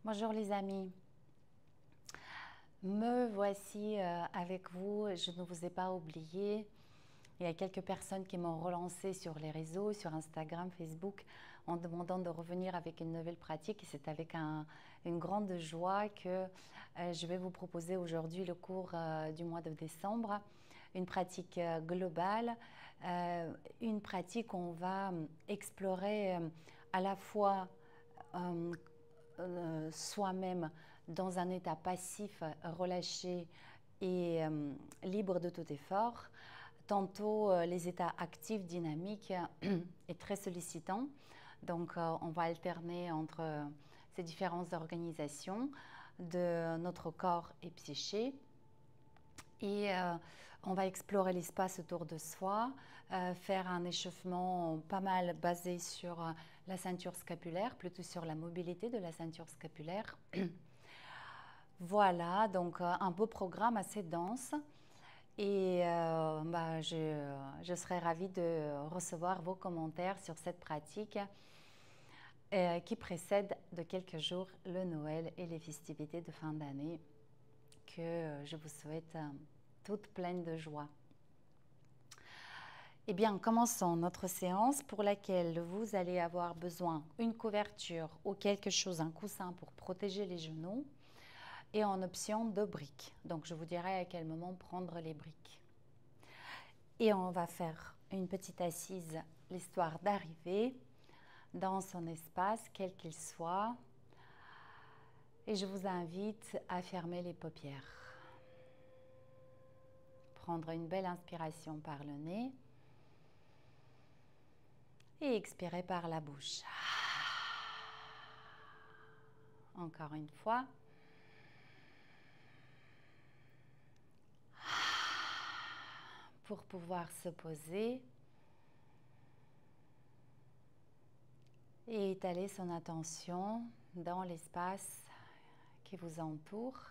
Bonjour les amis, me voici avec vous, je ne vous ai pas oublié. Il y a quelques personnes qui m'ont relancé sur les réseaux, sur Instagram, Facebook, en demandant de revenir avec une nouvelle pratique. Et c'est avec une grande joie que je vais vous proposer aujourd'hui le cours du mois de décembre. Une pratique globale, une pratique où on va explorer à la fois soi-même dans un état passif, relâché et libre de tout effort. Tantôt, les états actifs, dynamiques et très sollicitants. Donc, on va alterner entre ces différentes organisations de notre corps et psyché. Et on va explorer l'espace autour de soi, faire un échauffement pas mal basé sur la ceinture scapulaire, plutôt sur la mobilité de la ceinture scapulaire. Voilà, donc un beau programme assez dense. Et je serais ravie de recevoir vos commentaires sur cette pratique qui précède de quelques jours le Noël et les festivités de fin d'année que je vous souhaite toutes pleines de joie. Eh bien, commençons notre séance pour laquelle vous allez avoir besoin d'une couverture ou quelque chose, un coussin pour protéger les genoux et en option de briques. Donc, je vous dirai à quel moment prendre les briques. Et on va faire une petite assise, l'histoire d'arriver dans son espace, quel qu'il soit. Et je vous invite à fermer les paupières. Prendre une belle inspiration par le nez et expirer par la bouche. Encore une fois. Pour pouvoir se poser et étaler son attention dans l'espace qui vous entoure.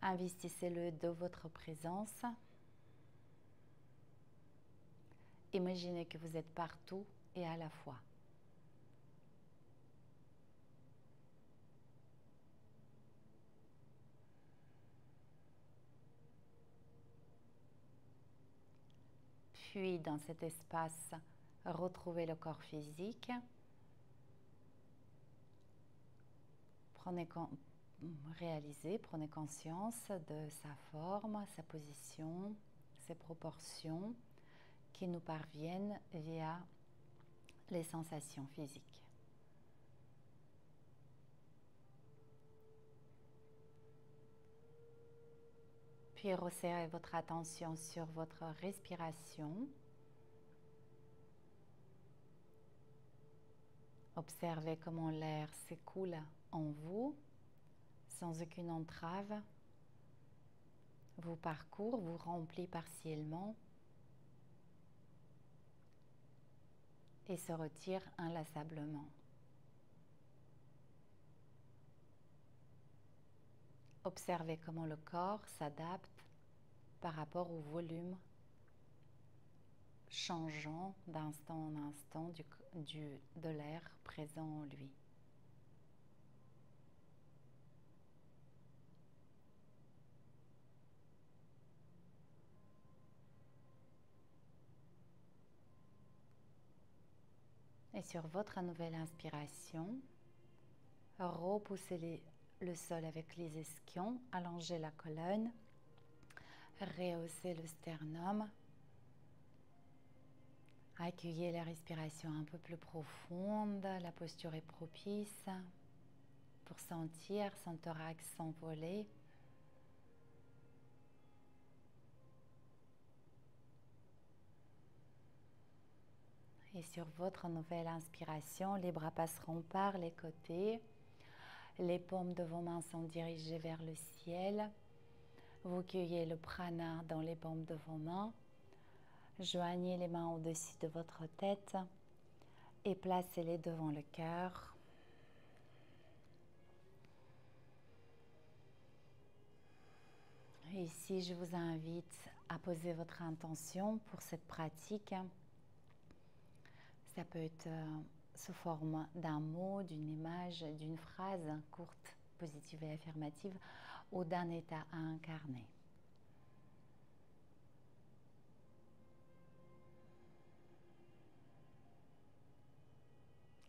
Investissez-le de votre présence. Imaginez que vous êtes partout et à la fois. Puis, dans cet espace, retrouvez le corps physique. Prenez conscience de sa forme, sa position, ses proportions qui nous parviennent via les sensations physiques. Puis resserrez votre attention sur votre respiration. Observez comment l'air s'écoule en vous sans aucune entrave, vous parcourt, vous remplit partiellement et se retire inlassablement. Observez comment le corps s'adapte par rapport au volume changeant d'instant en instant de l'air présent en lui. Et sur votre nouvelle inspiration, repoussez le sol avec les ischions, allongez la colonne, rehaussez le sternum, accueillez la respiration un peu plus profonde, la posture est propice pour sentir son thorax s'envoler. Et sur votre nouvelle inspiration, les bras passeront par les côtés. Les paumes de vos mains sont dirigées vers le ciel. Vous cueillez le prana dans les paumes de vos mains. Joignez les mains au-dessus de votre tête et placez-les devant le cœur. Ici, je vous invite à poser votre intention pour cette pratique. Ça peut être sous forme d'un mot, d'une image, d'une phrase courte, positive et affirmative, ou d'un état à incarner.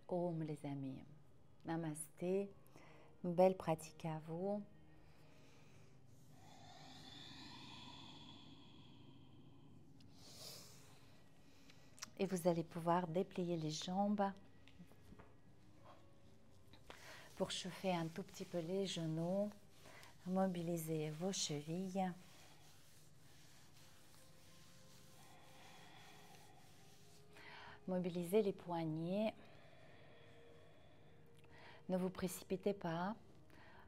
Om les amis. Namasté. Une belle pratique à vous. Et vous allez pouvoir déplier les jambes pour chauffer un tout petit peu les genoux. Mobilisez vos chevilles. Mobilisez les poignets. Ne vous précipitez pas.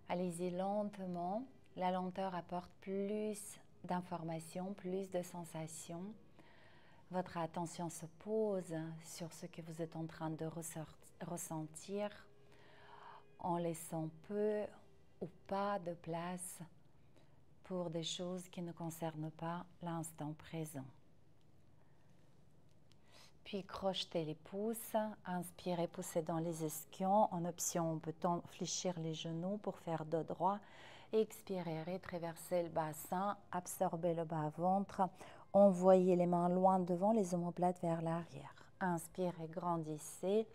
Allez-y lentement. La lenteur apporte plus d'informations, plus de sensations. Votre attention se pose sur ce que vous êtes en train de ressentir en laissant peu ou pas de place pour des choses qui ne concernent pas l'instant présent. Puis crochetez les pouces, inspirez, poussez dans les ischions. En option, on peut fléchir les genoux pour faire dos droit. Expirez, rétraversez le bassin, absorbez le bas-ventre. Envoyez les mains loin devant, les omoplates vers l'arrière. Inspirez, grandissez.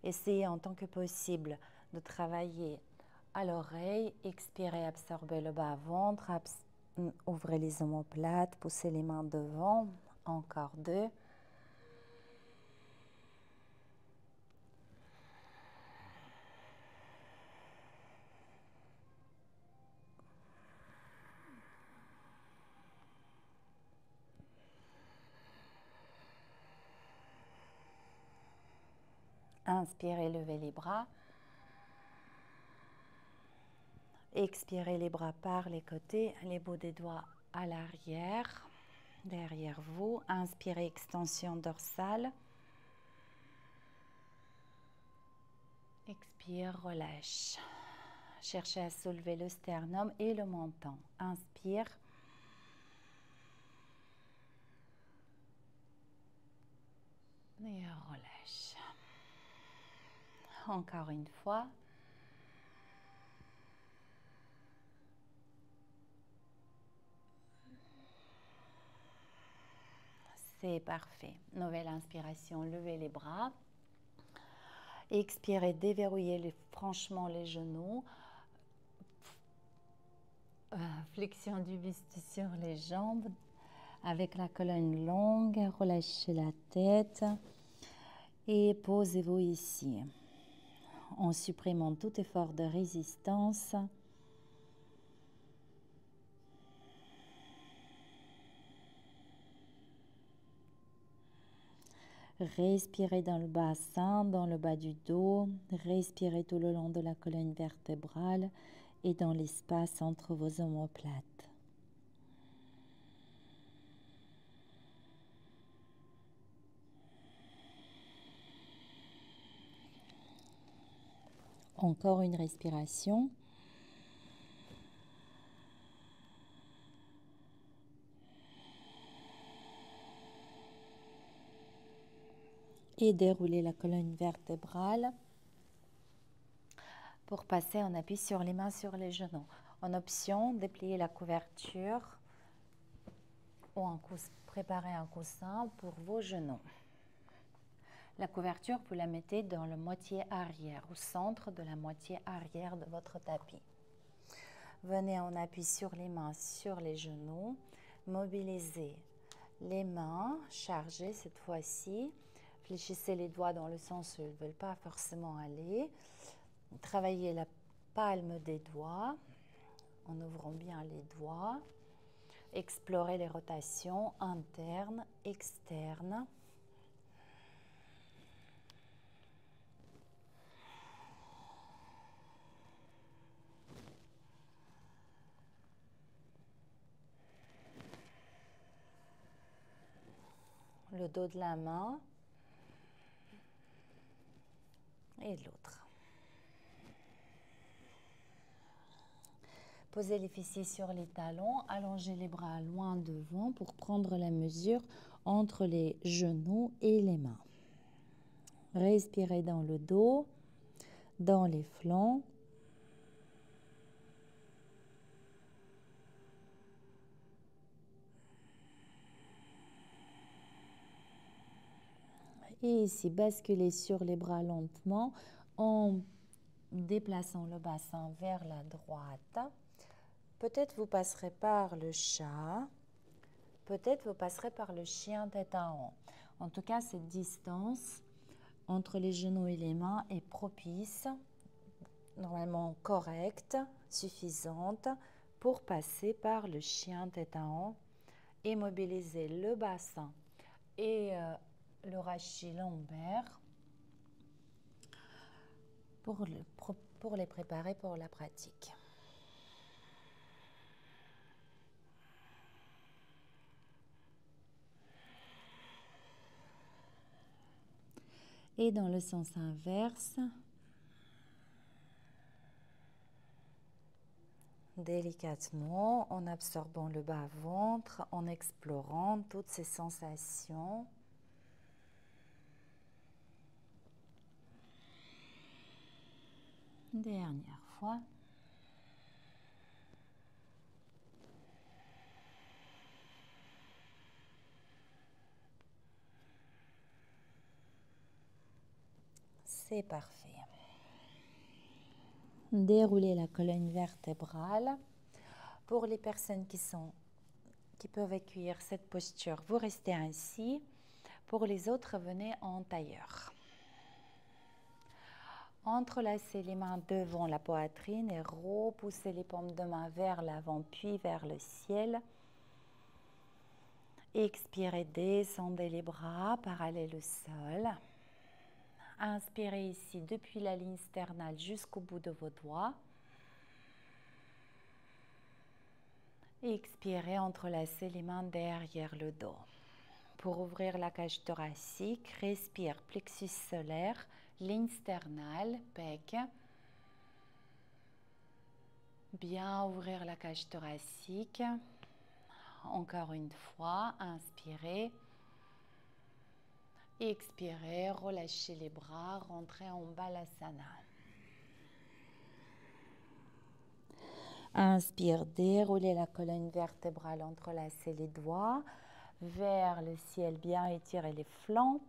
Essayez en tant que possible de travailler à l'oreille. Expirez, absorbez le bas-ventre. Ouvrez les omoplates, poussez les mains devant. Encore 2. Inspirez, levez les bras. Expirez les bras par les côtés, les bouts des doigts à l'arrière, derrière vous. Inspirez, extension dorsale. Expire, relâche. Cherchez à soulever le sternum et le menton. Inspire. Et relâche. Encore une fois. C'est parfait. Nouvelle inspiration, levez les bras. Expirez, déverrouillez franchement les genoux. Flexion du buste sur les jambes. Avec la colonne longue, relâchez la tête. Et posez-vous ici. En supprimant tout effort de résistance. Respirez dans le bassin, dans le bas du dos. Respirez tout le long de la colonne vertébrale et dans l'espace entre vos omoplates. Encore une respiration. Et déroulez la colonne vertébrale pour passer en appui sur les mains, sur les genoux. En option, dépliez la couverture ou préparez un coussin pour vos genoux. La couverture, vous la mettez dans la moitié arrière, au centre de la moitié arrière de votre tapis. Venez en appui sur les mains, sur les genoux. Mobilisez les mains, chargez cette fois-ci. Fléchissez les doigts dans le sens où ils ne veulent pas forcément aller. Travaillez la palme des doigts en ouvrant bien les doigts. Explorez les rotations internes, externes. Le dos de la main et l'autre. Posez les fessiers sur les talons, allongez les bras loin devant pour prendre la mesure entre les genoux et les mains. Respirez dans le dos, dans les flancs. Et ici, basculez sur les bras lentement en déplaçant le bassin vers la droite. Peut-être vous passerez par le chat, peut-être vous passerez par le chien tête en haut. En tout cas, cette distance entre les genoux et les mains est propice, normalement correcte, suffisante pour passer par le chien tête en haut et mobiliser le bassin et le rachis lombaire pour les préparer pour la pratique. Et dans le sens inverse, délicatement, en absorbant le bas-ventre, en explorant toutes ces sensations. Dernière fois. C'est parfait. Déroulez la colonne vertébrale. Pour les personnes qui peuvent accueillir cette posture, vous restez ainsi. Pour les autres, venez en tailleur. Entrelacez les mains devant la poitrine et repoussez les paumes de main vers l'avant puis vers le ciel. Expirez, descendez les bras parallèles au sol. Inspirez ici depuis la ligne sternale jusqu'au bout de vos doigts. Expirez, entrelacez les mains derrière le dos. Pour ouvrir la cage thoracique, respire plexus solaire, ligne sternale, pec. Bien ouvrir la cage thoracique. Encore une fois, inspirez. Expirez, relâchez les bras, rentrez en balasana. Inspire, déroulez la colonne vertébrale, entrelacez les doigts vers le ciel, bien étirez les flancs.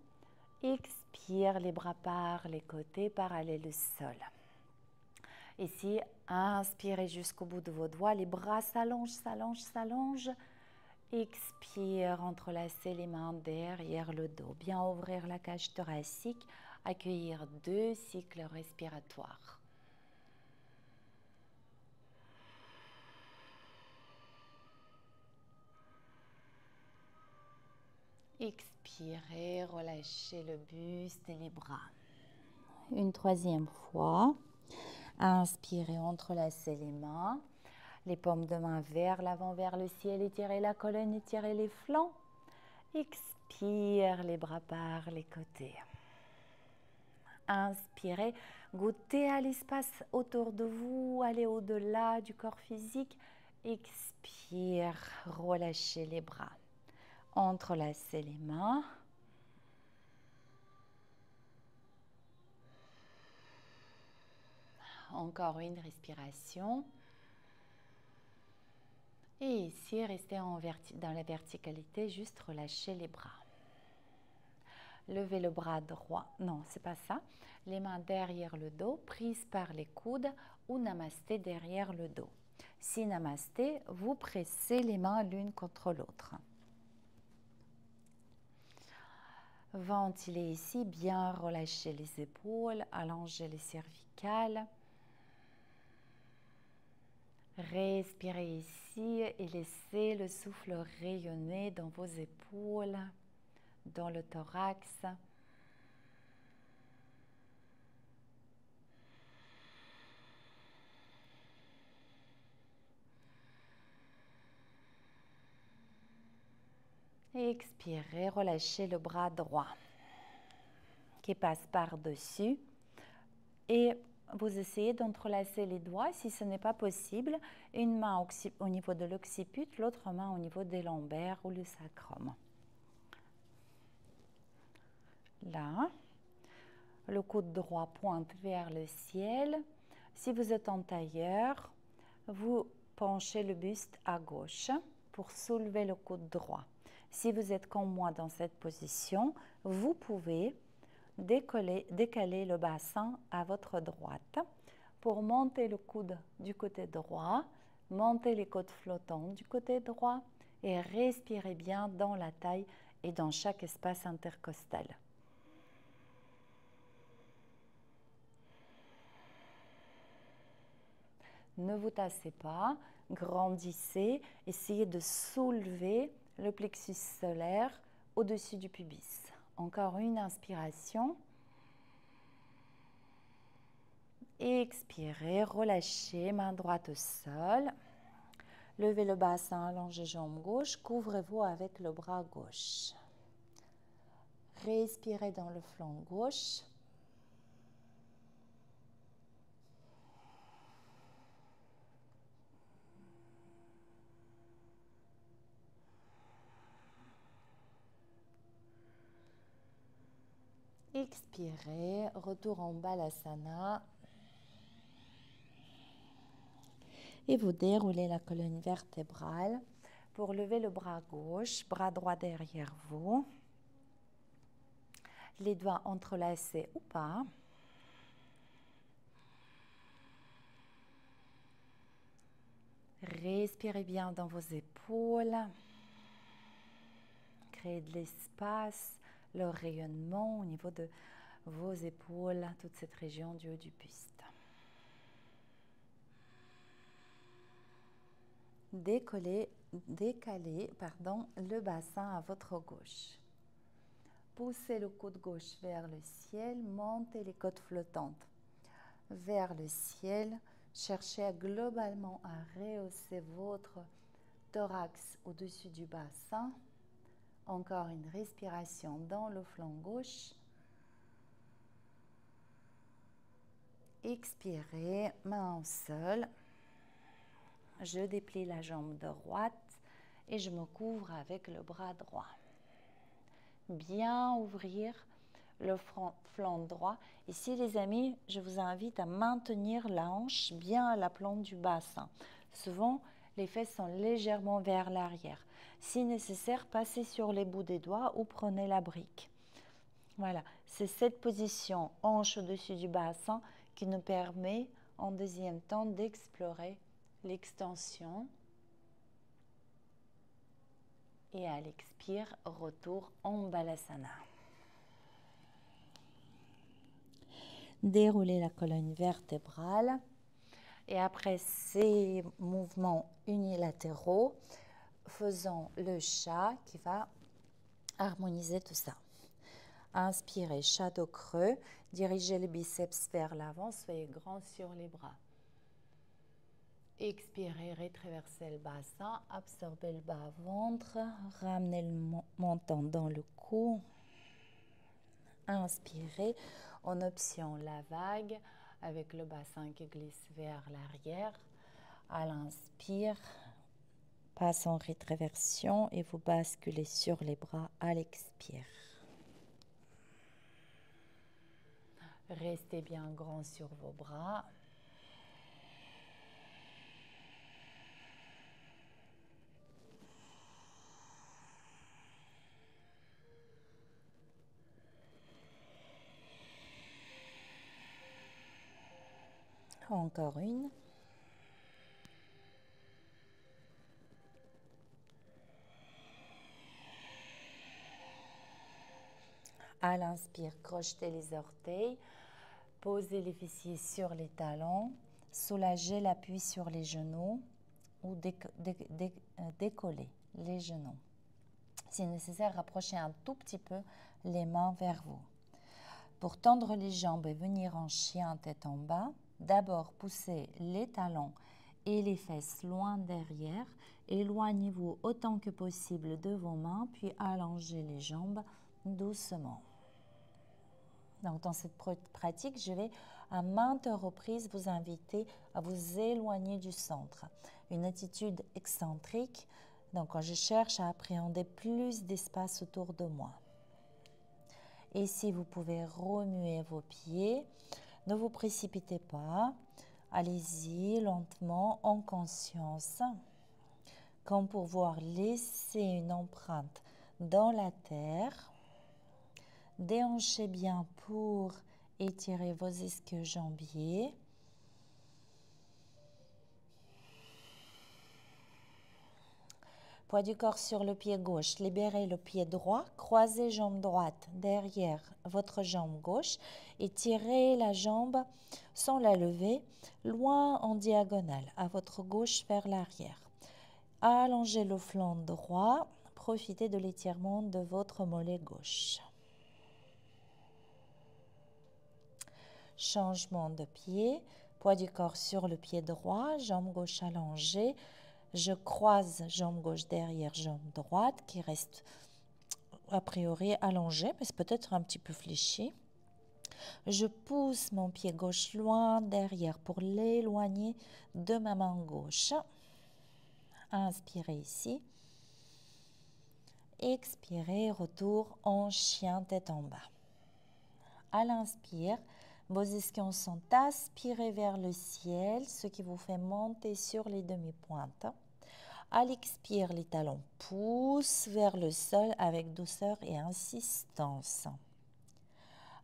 Expire, les bras par les côtés, parallèles au sol. Ici, inspirez jusqu'au bout de vos doigts, les bras s'allongent, s'allongent, s'allongent. Expire, entrelacez les mains derrière le dos. Bien ouvrir la cage thoracique, accueillir 2 cycles respiratoires. Expirez, relâchez le buste et les bras. Une 3e fois. Inspirez, entrelacez les mains. Les paumes de main vers l'avant, vers le ciel. Étirez la colonne, étirez les flancs. Expire, les bras par les côtés. Inspirez, goûtez à l'espace autour de vous, allez au-delà du corps physique. Expire, relâchez les bras. Entrelacez les mains. Encore une respiration. Et ici, restez dans la verticalité, juste relâchez les bras. Levez le bras droit. Non, c'est pas ça. Les mains derrière le dos, prises par les coudes ou namasté derrière le dos. Si namasté, vous pressez les mains l'une contre l'autre. Ventilez ici, bien relâchez les épaules, allongez les cervicales. Respirez ici et laissez le souffle rayonner dans vos épaules, dans le thorax. Expirez, relâchez le bras droit qui passe par-dessus et vous essayez d'entrelacer les doigts. Si ce n'est pas possible, une main au niveau de l'occiput, l'autre main au niveau des lombaires ou le sacrum. Là, Le coude droit pointe vers le ciel. Si vous êtes en tailleur, vous penchez le buste à gauche pour soulever le coude droit. Si vous êtes comme moi dans cette position, vous pouvez décaler le bassin à votre droite pour monter le coude du côté droit, monter les côtes flottantes du côté droit et respirer bien dans la taille et dans chaque espace intercostal. Ne vous tassez pas, grandissez, essayez de soulever le plexus solaire au-dessus du pubis. Encore une inspiration. Expirez, relâchez, main droite au sol. Levez le bassin, allongez jambe gauche, couvrez-vous avec le bras gauche. Respirez dans le flanc gauche. Expirez, retour en Balasana. Et vous déroulez la colonne vertébrale pour lever le bras gauche, bras droit derrière vous. Les doigts entrelacés ou pas. Respirez bien dans vos épaules. Créez de l'espace, le rayonnement au niveau de vos épaules, toute cette région du haut du buste. Décalez le bassin à votre gauche. Poussez le coude gauche vers le ciel, montez les côtes flottantes vers le ciel. Cherchez globalement à rehausser votre thorax au-dessus du bassin. Encore une respiration dans le flanc gauche. Expirez, main au sol. Je déplie la jambe droite et je me couvre avec le bras droit. Bien ouvrir le flanc droit. Ici, les amis, je vous invite à maintenir la hanche bien à la plante du bassin. Souvent, les fesses sont légèrement vers l'arrière. Si nécessaire, passez sur les bouts des doigts ou prenez la brique. Voilà, c'est cette position hanche au-dessus du bassin qui nous permet en deuxième temps d'explorer l'extension. Et à l'expire, retour en Balasana. Déroulez la colonne vertébrale. Et après ces mouvements unilatéraux, faisons le chat qui va harmoniser tout ça. Inspirez, chat dos creux. Dirigez les biceps vers l'avant. Soyez grand sur les bras. Expirez, rétraversez le bassin. Absorbez le bas-ventre. Ramenez le menton dans le cou. Inspirez. En option, la vague avec le bassin qui glisse vers l'arrière. À l'inspire, passe en rétraversion et vous basculez sur les bras à l'expire. Restez bien grand sur vos bras. Encore une. À l'inspire, crochetez les orteils, posez les fessiers sur les talons, soulagez l'appui sur les genoux ou décollez les genoux. Si nécessaire, rapprochez un tout petit peu les mains vers vous. Pour tendre les jambes et venir en chien tête en bas, d'abord poussez les talons et les fesses loin derrière. Éloignez-vous autant que possible de vos mains, puis allongez les jambes doucement. Donc, dans cette pratique, je vais à maintes reprises vous inviter à vous éloigner du centre. Une attitude excentrique, donc quand je cherche à appréhender plus d'espace autour de moi. Ici, vous pouvez remuer vos pieds. Ne vous précipitez pas. Allez-y lentement, en conscience, comme pour pouvoir laisser une empreinte dans la terre. Déhanchez bien pour étirer vos ischio-jambiers. Poids du corps sur le pied gauche, libérez le pied droit, croisez jambe droite derrière votre jambe gauche et tirez la jambe sans la lever, loin en diagonale, à votre gauche vers l'arrière. Allongez le flanc droit, profitez de l'étirement de votre mollet gauche. Changement de pied, poids du corps sur le pied droit, jambe gauche allongée. Je croise jambe gauche derrière jambe droite qui reste a priori allongée, mais c'est peut-être un petit peu fléchi. Je pousse mon pied gauche loin derrière pour l'éloigner de ma main gauche. Inspirez ici. Expirez, retour en chien tête en bas. À l'inspire, vos ischions sont aspirés vers le ciel, ce qui vous fait monter sur les demi-pointes. À l'expire, les talons poussent vers le sol avec douceur et insistance.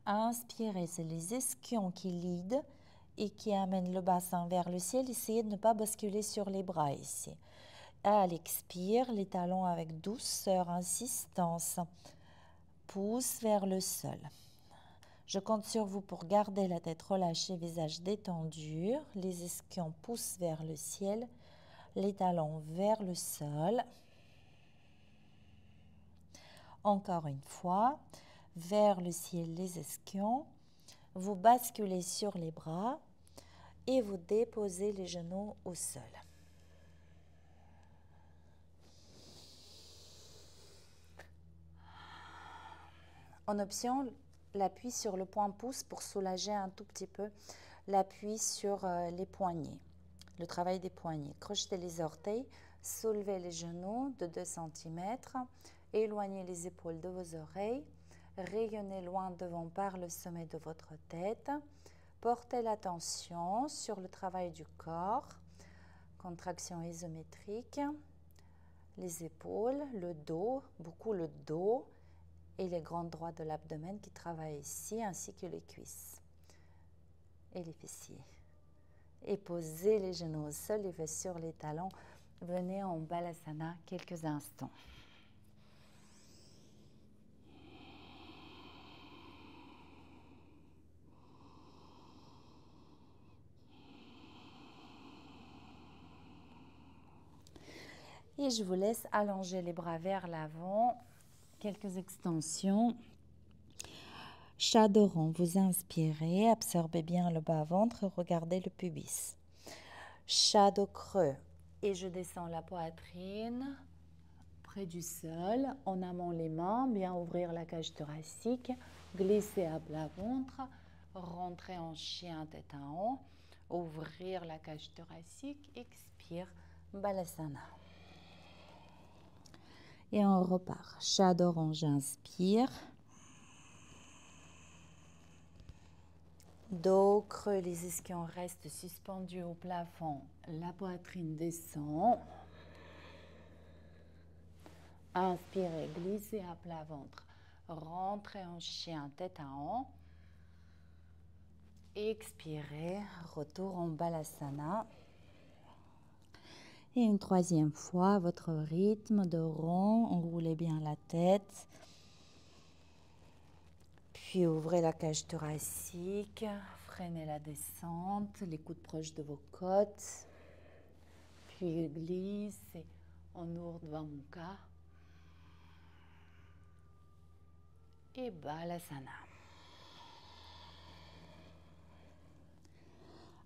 Inspirez, c'est les ischions qui lead et qui amènent le bassin vers le ciel. Essayez de ne pas basculer sur les bras ici. À l'expire, les talons avec douceur, insistance, poussent vers le sol. Je compte sur vous pour garder la tête relâchée, visage détendu. Les ischions poussent vers le ciel, les talons vers le sol. Encore une fois, vers le ciel les ischions. Vous basculez sur les bras et vous déposez les genoux au sol. En option, l'appui sur le point pouce pour soulager un tout petit peu l'appui sur les poignets, le travail des poignets. Crochetez les orteils, soulevez les genoux de 2 cm, éloignez les épaules de vos oreilles, rayonnez loin devant par le sommet de votre tête. Portez l'attention sur le travail du corps, contraction isométrique, les épaules, le dos, beaucoup le dos, et les grands droits de l'abdomen qui travaillent ici, ainsi que les cuisses et les fessiers. Et posez les genoux au sol, les fesses sur les talons. Venez en Balasana quelques instants. Et je vous laisse allonger les bras vers l'avant. Quelques extensions. Chadoran, vous inspirez, absorbez bien le bas-ventre, regardez le pubis. Shadow creux, et je descends la poitrine près du sol, en amont les mains, bien ouvrir la cage thoracique, glisser à plat ventre, rentrer en chien tête en haut, ouvrir la cage thoracique, expire, Balasana. Et on repart. Chadoran, j'inspire. Dos creux, les ischions restent suspendus au plafond. La poitrine descend. Inspirez, glissez à plat ventre. Rentrez en chien tête en haut. Expirez, retour en Balasana. Et une troisième fois, votre rythme de rond, enroulez bien la tête. Puis ouvrez la cage thoracique, freinez la descente, les coudes proches de vos côtes. Puis glissez en Urdhva Mukha. Et Balasana.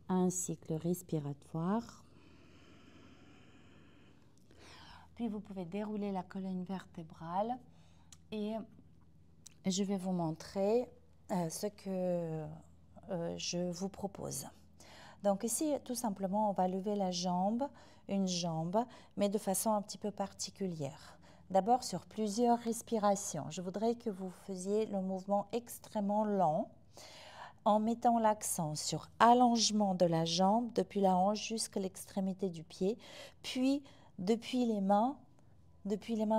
Un cycle respiratoire. Puis vous pouvez dérouler la colonne vertébrale et je vais vous montrer ce que je vous propose. Donc ici, tout simplement, on va lever la jambe, une jambe, mais de façon un petit peu particulière. D'abord sur plusieurs respirations. Je voudrais que vous faisiez le mouvement extrêmement lent en mettant l'accent sur allongement de la jambe depuis la hanche jusqu'à l'extrémité du pied, puis depuis les mains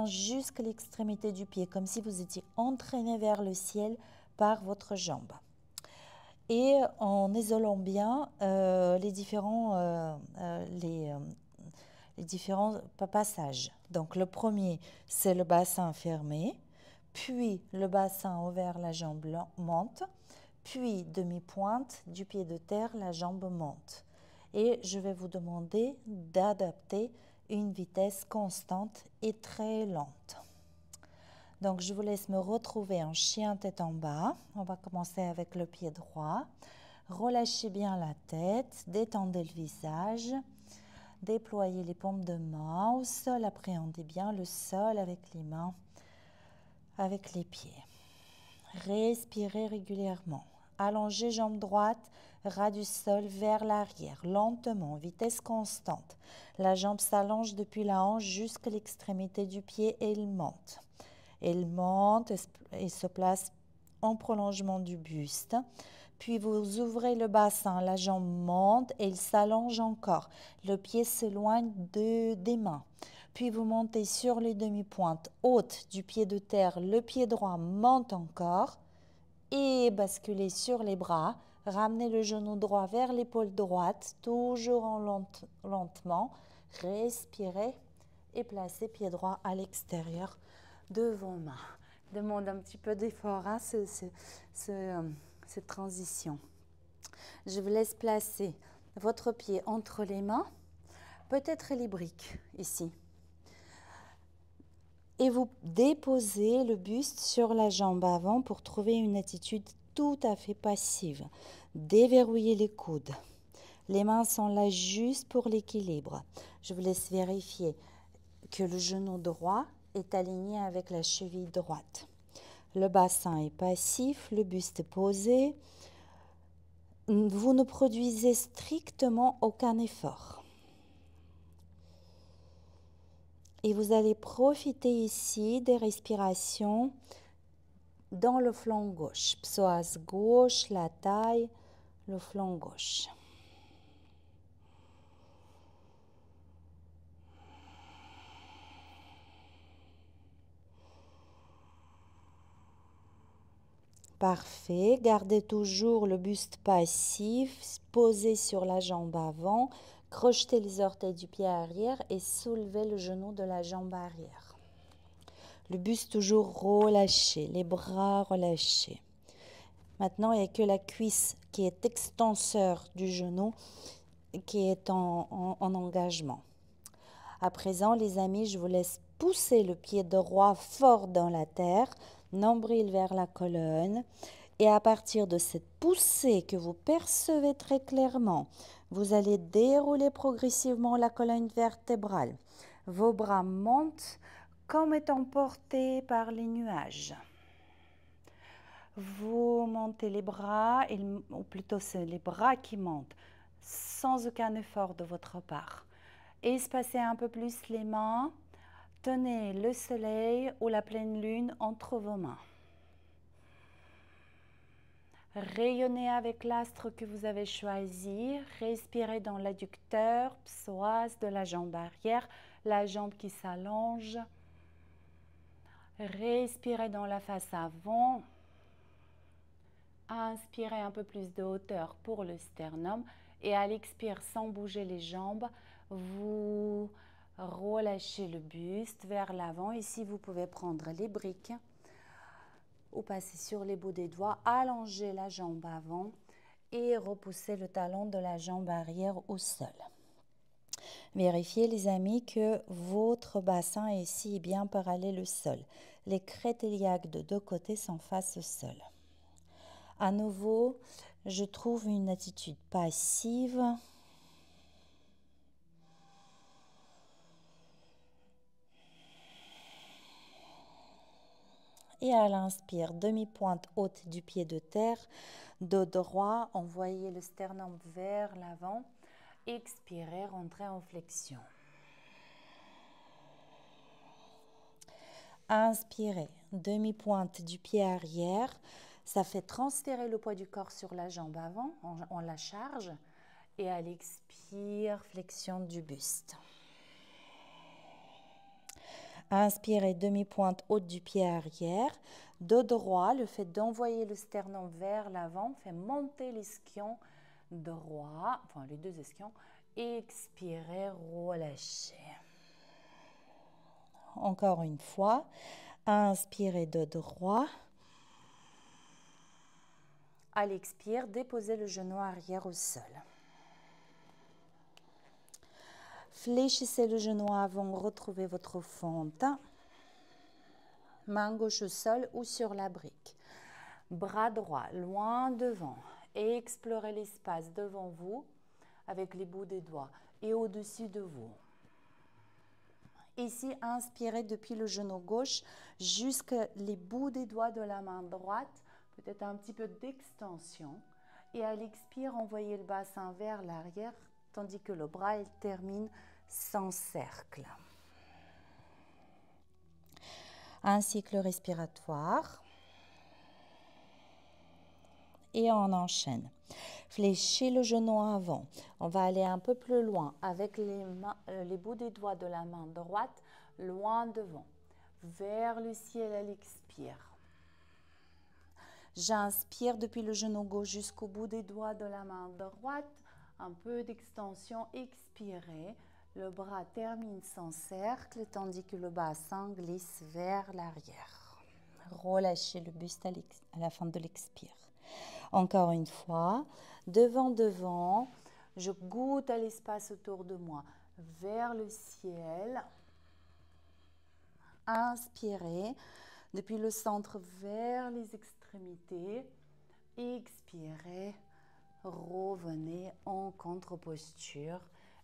jusqu'à l'extrémité du pied, comme si vous étiez entraîné vers le ciel par votre jambe. Et en isolant bien les différents passages. Donc le premier, c'est le bassin fermé, puis le bassin ouvert, la jambe monte, puis demi-pointe du pied de terre, la jambe monte. Et je vais vous demander d'adapter une vitesse constante et très lente. Donc, je vous laisse me retrouver en chien tête en bas. On va commencer avec le pied droit. Relâchez bien la tête, détendez le visage, déployez les paumes de main au sol, appréhendez bien le sol avec les mains, avec les pieds. Respirez régulièrement. Allongez jambe droite, ras du sol vers l'arrière, lentement, vitesse constante. La jambe s'allonge depuis la hanche jusqu'à l'extrémité du pied et elle monte. Elle monte et se place en prolongement du buste. Puis vous ouvrez le bassin, la jambe monte et il s'allonge encore. Le pied s'éloigne des mains. Puis vous montez sur les demi-pointes hautes du pied de terre. Le pied droit monte encore et basculez sur les bras. Ramenez le genou droit vers l'épaule droite, toujours lentement. Respirez et placez pied droit à l'extérieur de vos mains. Demande un petit peu d'effort, hein, cette transition. Je vous laisse placer votre pied entre les mains, peut-être les briques ici. Et vous déposez le buste sur la jambe avant pour trouver une attitude tout à fait passive. Déverrouillez les coudes. Les mains sont là juste pour l'équilibre. Je vous laisse vérifier que le genou droit est aligné avec la cheville droite. Le bassin est passif, le buste est posé. Vous ne produisez strictement aucun effort. Et vous allez profiter ici des respirations dans le flanc gauche. Psoas gauche, la taille, le flanc gauche. Parfait. Gardez toujours le buste passif, posé sur la jambe avant. Crochetez les orteils du pied arrière et soulevez le genou de la jambe arrière. Le buste toujours relâché, les bras relâchés. Maintenant, il n'y a que la cuisse qui est extenseur du genou qui est en engagement. À présent, les amis, je vous laisse pousser le pied droit fort dans la terre, nombril vers la colonne. Et à partir de cette poussée que vous percevez très clairement, vous allez dérouler progressivement la colonne vertébrale. Vos bras montent comme étant portés par les nuages. Vous montez les bras, ou plutôt c'est les bras qui montent, sans aucun effort de votre part. Espacez un peu plus les mains. Tenez le soleil ou la pleine lune entre vos mains. Rayonnez avec l'astre que vous avez choisi. Respirez dans l'adducteur, psoas de la jambe arrière, la jambe qui s'allonge. Respirez dans la face avant. Inspirez un peu plus de hauteur pour le sternum. Et à l'expire, sans bouger les jambes, vous relâchez le buste vers l'avant. Ici, vous pouvez prendre les briques ou passer sur les bouts des doigts, allonger la jambe avant et repousser le talon de la jambe arrière au sol. Vérifiez, les amis, que votre bassin est ici bien parallèle au sol. Les crêtes iliaques de deux côtés sont face au sol. À nouveau, je trouve une attitude passive. Et à l'inspire, demi-pointe haute du pied de terre, dos droit, envoyez le sternum vers l'avant. Expirez, rentrez en flexion. Inspirez, demi-pointe du pied arrière. Ça fait transférer le poids du corps sur la jambe avant, on la charge. Et à l'expire, flexion du buste. Inspirez, demi-pointe haute du pied arrière. Dos droit, le fait d'envoyer le sternum vers l'avant fait monter l'ischion droit, enfin les deux ischions. Expirez, relâchez. Encore une fois. Inspirez, dos droit. À l'expire, déposez le genou arrière au sol. Fléchissez le genou avant, retrouvez votre fente. Main gauche au sol ou sur la brique. Bras droit, loin devant. Et explorez l'espace devant vous avec les bouts des doigts et au-dessus de vous. Ici, inspirez depuis le genou gauche jusqu'à les bouts des doigts de la main droite. Peut-être un petit peu d'extension. Et à l'expire, envoyez le bassin vers l'arrière, tandis que le bras il termine son cercle. Un cycle respiratoire. Et on enchaîne. Fléchissez le genou avant. On va aller un peu plus loin avec les bouts des doigts de la main droite, loin devant, vers le ciel à l'expire. J'inspire depuis le genou gauche jusqu'au bout des doigts de la main droite. Un peu d'extension, expirez. Le bras termine son cercle tandis que le bassin glisse vers l'arrière. Relâchez le buste à la fin de l'expire. Encore une fois, devant, je goûte à l'espace autour de moi, vers le ciel. Inspirez depuis le centre vers les extrémités. Expirez, revenez en contre-posture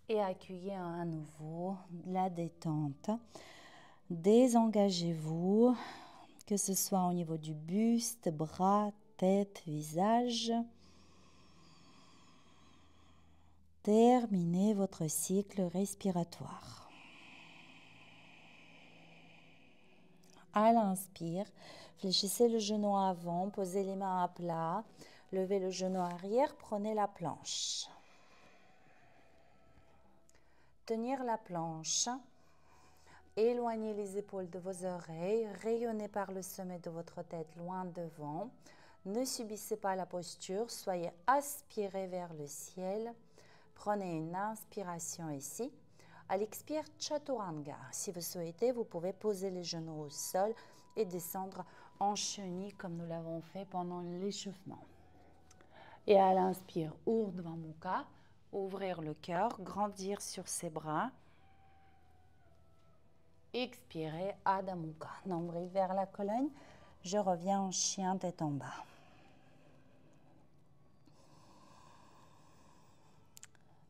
et accueillez à nouveau la détente. Désengagez-vous, que ce soit au niveau du buste, bras, tête, visage. Terminez votre cycle respiratoire. À l'inspire, fléchissez le genou avant, posez les mains à plat, levez le genou arrière, prenez la planche. Tenir la planche, éloignez les épaules de vos oreilles, rayonnez par le sommet de votre tête loin devant. Ne subissez pas la posture, soyez aspirés vers le ciel. Prenez une inspiration ici. À l'expire, Chaturanga. Si vous souhaitez, vous pouvez poser les genoux au sol et descendre en chenille comme nous l'avons fait pendant l'échauffement. Et à l'inspire, Urdhva Mukha, ouvrir le cœur, grandir sur ses bras. Expirez, Adha Mukha, nombril vers la colonne. Je reviens en chien tête en bas.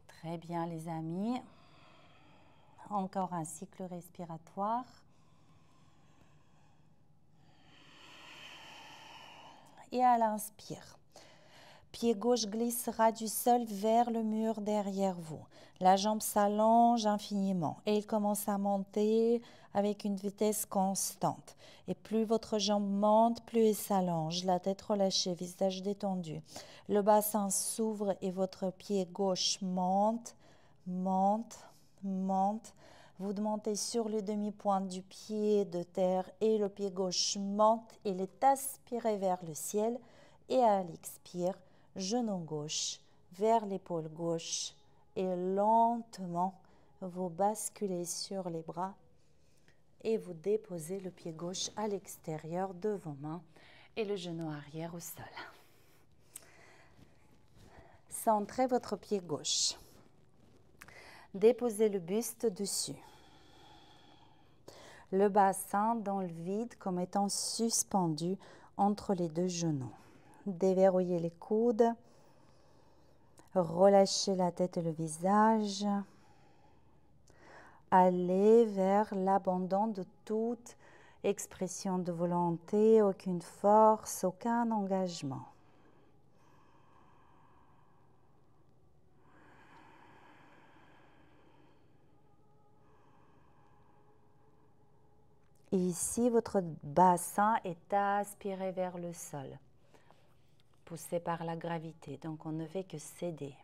Très bien les amis. Encore un cycle respiratoire. Et à l'inspire, pied gauche glissera du sol vers le mur derrière vous. La jambe s'allonge infiniment et il commence à monter avec une vitesse constante. Et plus votre jambe monte, plus elle s'allonge. La tête relâchée, visage détendu. Le bassin s'ouvre et votre pied gauche monte, monte, monte. Vous montez sur le demi-pointe du pied de terre et le pied gauche monte. Il est aspiré vers le ciel et à l'expire, genou gauche vers l'épaule gauche et lentement vous basculez sur les bras et vous déposez le pied gauche à l'extérieur de vos mains et le genou arrière au sol. Centrez votre pied gauche. Déposez le buste dessus. Le bassin dans le vide comme étant suspendu entre les deux genoux. Déverrouillez les coudes. Relâchez la tête et le visage. Allez vers l'abandon de toute expression de volonté, aucune force, aucun engagement. Et ici, votre bassin est aspiré vers le sol, poussé par la gravité. Donc, on ne fait que céder.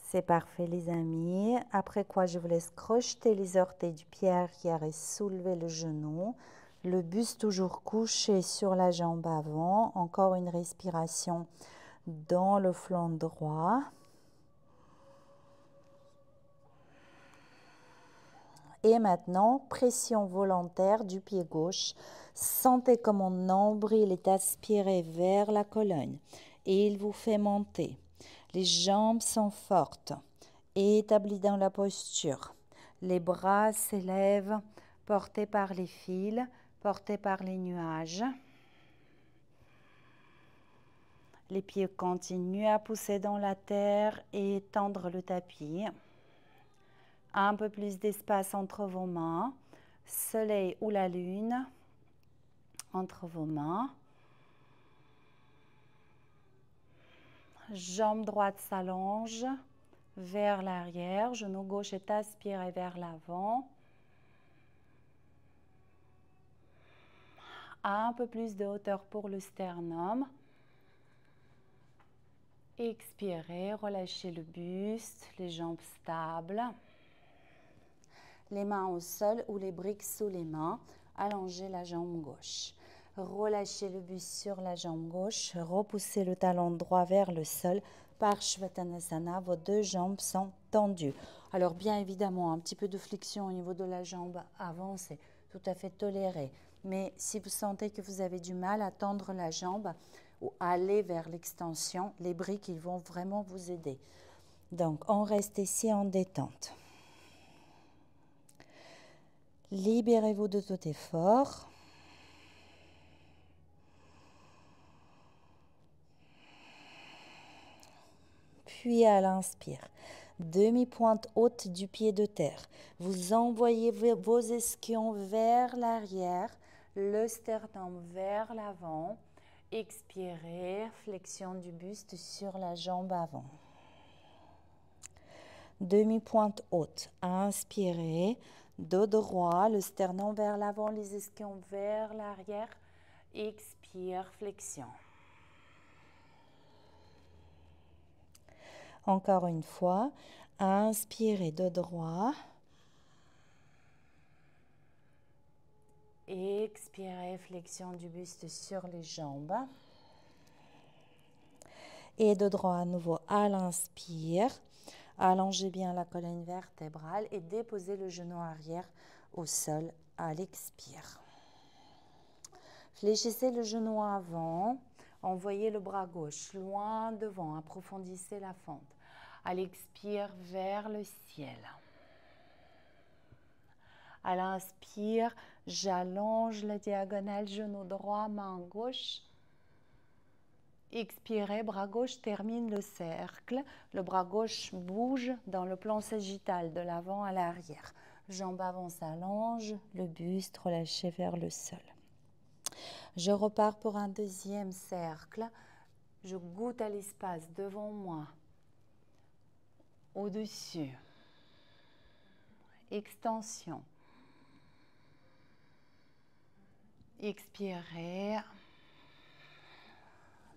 C'est parfait, les amis. Après quoi, je vous laisse crocheter les orteils du pied arrière et soulever le genou. Le buste toujours couché sur la jambe avant. Encore une respiration dans le flanc droit. Et maintenant, pression volontaire du pied gauche. Sentez comme mon nombril est aspiré vers la colonne et il vous fait monter. Les jambes sont fortes et établies dans la posture. Les bras s'élèvent, portés par les fils, portés par les nuages. Les pieds continuent à pousser dans la terre et tendre le tapis. Un peu plus d'espace entre vos mains. Soleil ou la lune entre vos mains. Jambe droite s'allonge vers l'arrière. Genou gauche est aspiré vers l'avant. Un peu plus de hauteur pour le sternum. Expirez, relâchez le buste, les jambes stables. Les mains au sol ou les briques sous les mains. Allongez la jambe gauche. Relâchez le buste sur la jambe gauche. Repoussez le talon droit vers le sol. Parshvatanasana, vos deux jambes sont tendues. Alors bien évidemment, un petit peu de flexion au niveau de la jambe avant, c'est tout à fait toléré. Mais si vous sentez que vous avez du mal à tendre la jambe ou aller vers l'extension, les briques, ils vont vraiment vous aider. Donc, on reste ici en détente. Libérez-vous de tout effort. Puis à l'inspire, demi-pointe haute du pied de terre. Vous envoyez vos ischions vers l'arrière, le sternum vers l'avant. Expirez, flexion du buste sur la jambe avant. Demi-pointe haute. Inspirez, dos droit, le sternum vers l'avant, les ischions vers l'arrière. Expire, flexion. Encore une fois, inspirez dos droit. Expirez, flexion du buste sur les jambes. Et dos droit à nouveau à l'inspire. Allongez bien la colonne vertébrale et déposez le genou arrière au sol à l'expire. Fléchissez le genou avant. Envoyez le bras gauche loin devant. Approfondissez la fente. À l'expire, vers le ciel. À l'inspire, j'allonge la diagonale, genou droit, main gauche. Expirez, bras gauche termine le cercle. Le bras gauche bouge dans le plan sagittal de l'avant à l'arrière. Jambe avant s'allonge, le buste relâché vers le sol. Je repars pour un deuxième cercle. Je goûte à l'espace devant moi, au-dessus. Extension. Expirez.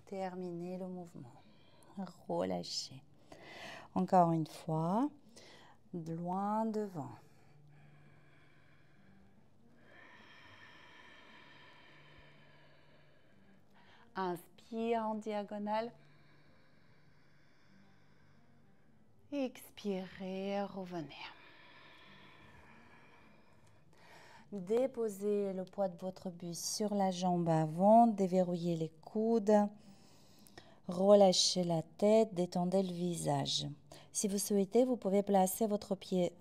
Terminez le mouvement. Relâchez. Encore une fois, loin devant. Inspire en diagonale. Expirez, revenez. Déposez le poids de votre buste sur la jambe avant, déverrouillez les coudes, relâchez la tête, détendez le visage. Si vous souhaitez, vous pouvez placer votre pied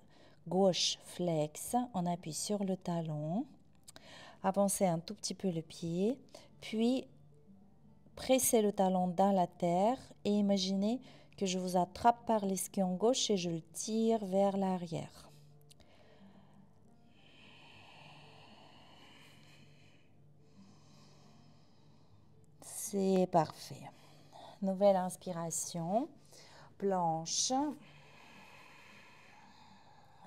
gauche flex, on appuie sur le talon, avancez un tout petit peu le pied, puis pressez le talon dans la terre et imaginez que je vous attrape par l'ischion gauche et je le tire vers l'arrière. C'est parfait. Nouvelle inspiration. Planche.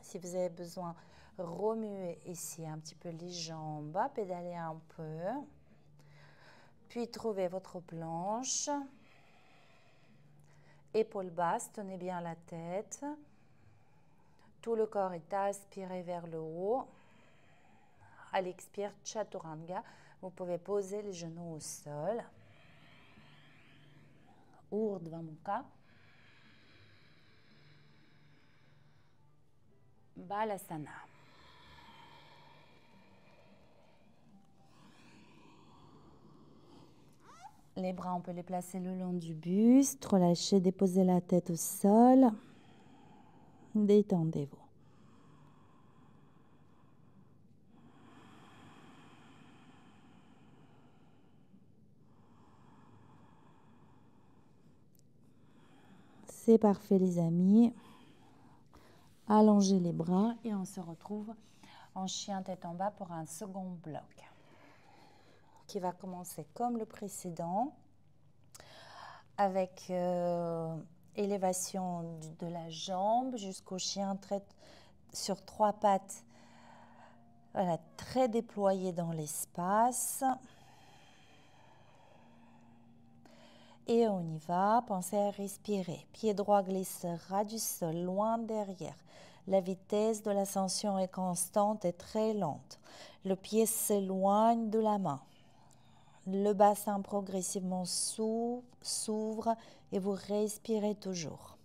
Si vous avez besoin, Remuez ici un petit peu les jambes, pédalez un peu. Puis trouvez votre planche. Épaules basses, tenez bien la tête. Tout le corps est aspiré vers le haut. À l'expire, Chaturanga. Vous pouvez poser les genoux au sol. Urdhva Mukha. Balasana. Les bras, on peut les placer le long du buste. Relâchez, déposez la tête au sol. Détendez-vous. C'est parfait les amis. Allongez les bras et on se retrouve en chien tête en bas pour un second bloc qui va commencer comme le précédent avec élévation de la jambe jusqu'au chien sur 3 pattes, voilà, très déployé dans l'espace. Et on y va, pensez à respirer. Pied droit glissera du sol, loin derrière. La vitesse de l'ascension est constante et très lente. Le pied s'éloigne de la main. Le bassin progressivement s'ouvre et vous respirez toujours.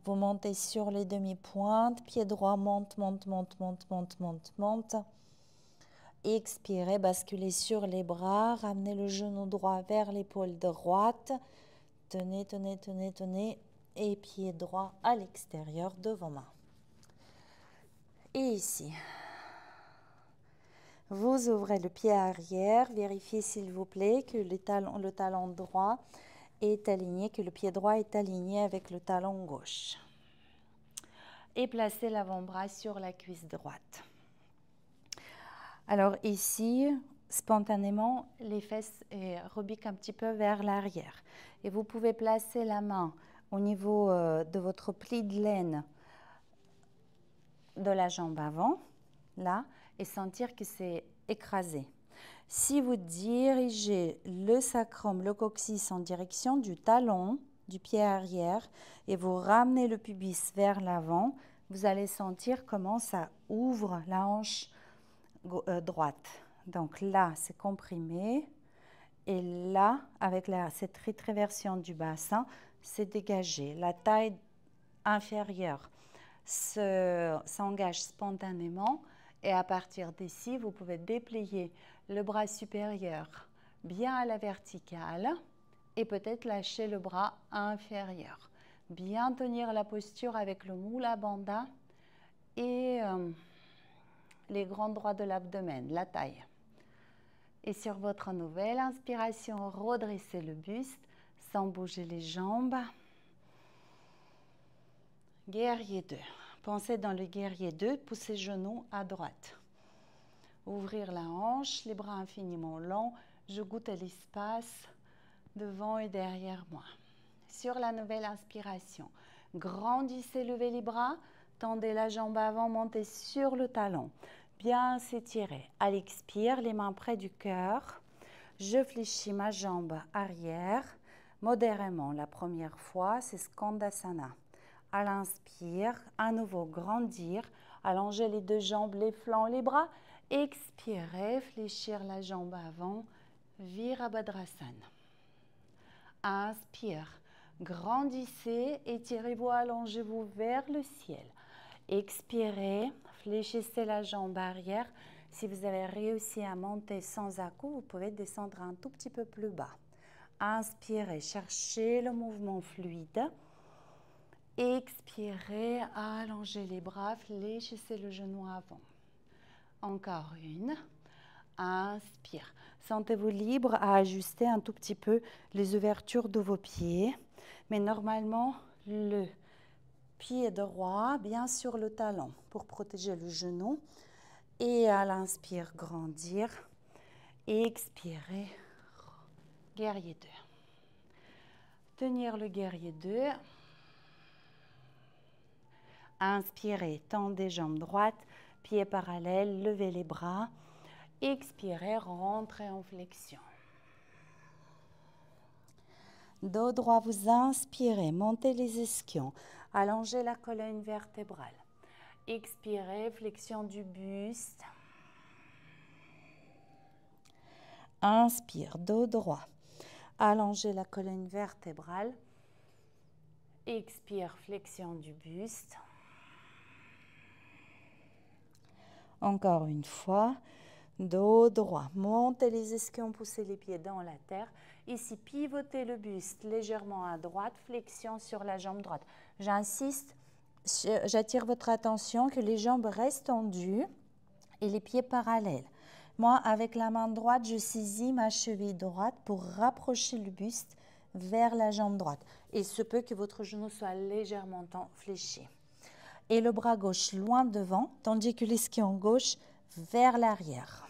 Vous montez sur les demi-pointes, pied droit monte, monte, monte, monte, monte, monte, monte. Expirez, basculez sur les bras, ramenez le genou droit vers l'épaule droite. Tenez, tenez, tenez, tenez. Et pied droit à l'extérieur de vos mains. Et ici, vous ouvrez le pied arrière. Vérifiez s'il vous plaît que le talon droit est aligné, que le pied droit est aligné avec le talon gauche. Et placez l'avant-bras sur la cuisse droite. Alors ici, spontanément, les fesses rebiquent un petit peu vers l'arrière. Et vous pouvez placer la main au niveau de votre pli de laine de la jambe avant, là, et sentir que c'est écrasé. Si vous dirigez le sacrum, le coccyx en direction du talon, du pied arrière, et vous ramenez le pubis vers l'avant, vous allez sentir comment ça ouvre la hanche droite. Donc là, c'est comprimé. Et là, avec cette rétroversion du bassin, c'est dégagé. La taille inférieure s'engage spontanément. Et à partir d'ici, vous pouvez déplier le bras supérieur bien à la verticale et peut-être lâcher le bras inférieur. Bien tenir la posture avec le Mula Bandha et les grands droits de l'abdomen, la taille. Et sur votre nouvelle inspiration, redressez le buste sans bouger les jambes. Guerrier 2. Pensez dans le guerrier 2, poussez genoux à droite. Ouvrir la hanche, les bras infiniment longs. Je goûte à l'espace devant et derrière moi. Sur la nouvelle inspiration, grandissez, levez les bras, tendez la jambe avant, montez sur le talon. Bien s'étirer. À l'expire, les mains près du cœur. Je fléchis ma jambe arrière modérément. La première fois, c'est Skandasana. À l'inspire, à nouveau grandir. Allongez les deux jambes, les flancs, les bras. Expirez, fléchir la jambe avant. Virabhadrasana. Inspire, grandissez, étirez-vous, allongez-vous vers le ciel. Expirez, fléchissez la jambe arrière. Si vous avez réussi à monter sans à-coups, vous pouvez descendre un tout petit peu plus bas. Inspirez, cherchez le mouvement fluide. Expirez, allongez les bras, fléchissez le genou avant. Encore une. Inspire. Sentez-vous libre à ajuster un tout petit peu les ouvertures de vos pieds. Mais normalement, le pied droit bien sur le talon pour protéger le genou. Et à l'inspire, grandir. Expirez, guerrier 2. Tenir le guerrier 2. Inspirez, tendez jambes droites, pieds parallèles, levez les bras. Expirez, rentrez en flexion. Dos droit, vous inspirez, montez les ischions, allongez la colonne vertébrale. Expirez, flexion du buste. Inspire, dos droit, allongez la colonne vertébrale. Expire, flexion du buste. Encore une fois, dos droit, montez les ischions, poussez les pieds dans la terre. Ici, pivotez le buste légèrement à droite, flexion sur la jambe droite. J'insiste, j'attire votre attention que les jambes restent tendues et les pieds parallèles. Moi, avec la main droite, je saisis ma cheville droite pour rapprocher le buste vers la jambe droite. Il se peut que votre genou soit légèrement fléchi. Et le bras gauche loin devant, tandis que l'ischion gauche vers l'arrière.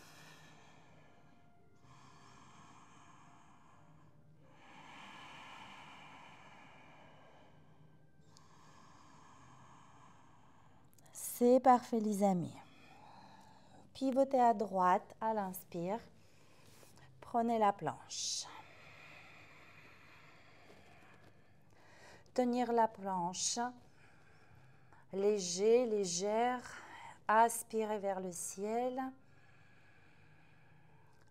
C'est parfait les amis. Pivotez à droite à l'inspire. Prenez la planche. Tenir la planche. Léger, légère. Aspirez vers le ciel.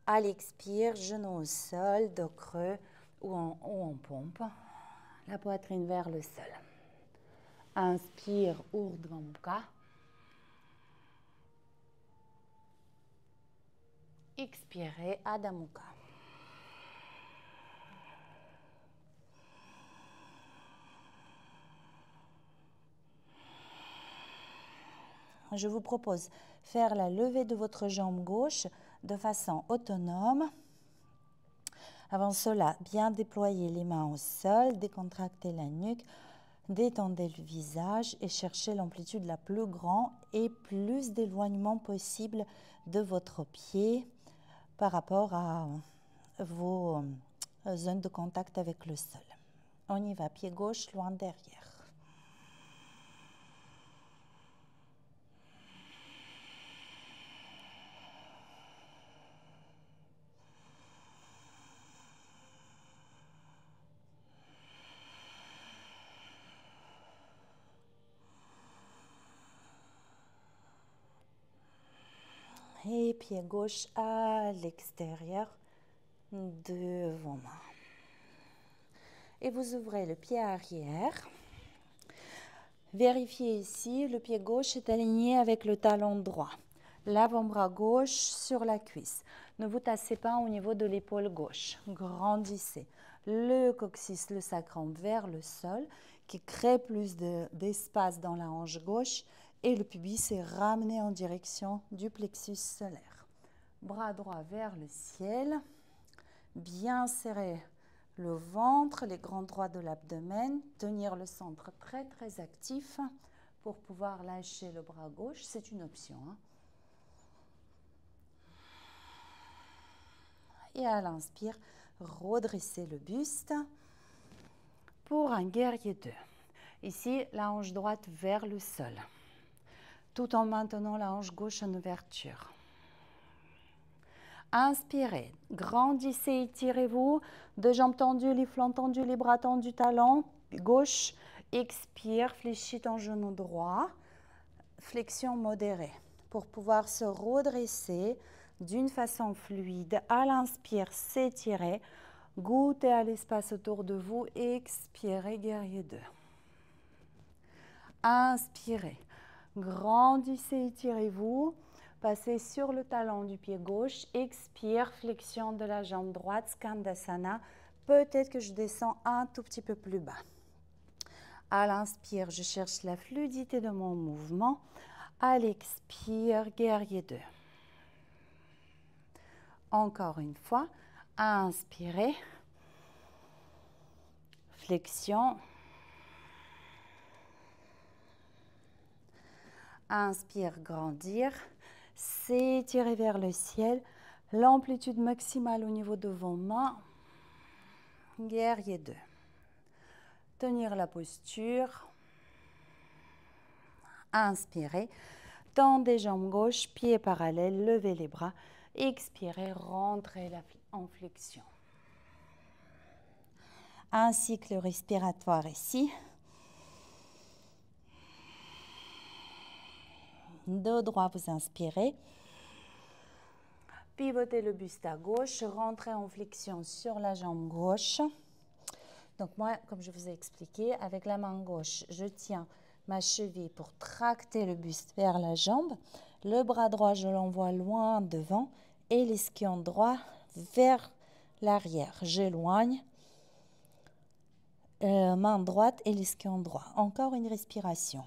À l'expire, genou au sol, dos creux ou en pompe. La poitrine vers le sol. Inspire, Urdhva Mukha. Expirez, Adho Mukha. Je vous propose de faire la levée de votre jambe gauche de façon autonome. Avant cela, bien déployer les mains au sol, décontracter la nuque, détendez le visage et cherchez l'amplitude la plus grande et plus d'éloignement possible de votre pied par rapport à vos zones de contact avec le sol. On y va, pied gauche loin derrière. Et pied gauche à l'extérieur de vos mains. Et vous ouvrez le pied arrière. Vérifiez ici, le pied gauche est aligné avec le talon droit. L'avant-bras gauche sur la cuisse. Ne vous tassez pas au niveau de l'épaule gauche. Grandissez le coccyx, le sacrum vers le sol, qui crée plus d'espace dans la hanche gauche. Et le pubis est ramené en direction du plexus solaire. Bras droit vers le ciel. Bien serrer le ventre, les grands droits de l'abdomen. Tenir le centre très très actif pour pouvoir lâcher le bras gauche. C'est une option. Et à l'inspire, redressez le buste pour un guerrier 2. Ici, la hanche droite vers le sol, tout en maintenant la hanche gauche en ouverture. Inspirez, grandissez, étirez-vous, deux jambes tendues, les flancs tendus, les bras tendus, talons, gauche. Expire, fléchis ton genou droit, flexion modérée pour pouvoir se redresser d'une façon fluide. À l'inspire, s'étirer, goûtez à l'espace autour de vous, expirez, guerrier 2. Inspirez, grandissez, étirez-vous, passez sur le talon du pied gauche, expire, flexion de la jambe droite, Skandasana. Peut-être que je descends un tout petit peu plus bas. À l'inspire, je cherche la fluidité de mon mouvement. À l'expire, guerrier 2. Encore une fois, inspirez, flexion. Inspire, grandir, s'étirer vers le ciel, l'amplitude maximale au niveau de vos mains, guerrier 2. Tenir la posture, inspirez, Tendez jambes gauche, pieds parallèles, levez les bras. Expirez, rentrez en flexion. Un cycle respiratoire ici. Dos droit, vous inspirez. Pivotez le buste à gauche, rentrez en flexion sur la jambe gauche. Donc moi, comme je vous ai expliqué, avec la main gauche, je tiens ma cheville pour tracter le buste vers la jambe. Le bras droit, je l'envoie loin devant et l'ischio droit vers l'arrière. J'éloigne. Main droite et l'ischio droit. Encore une respiration.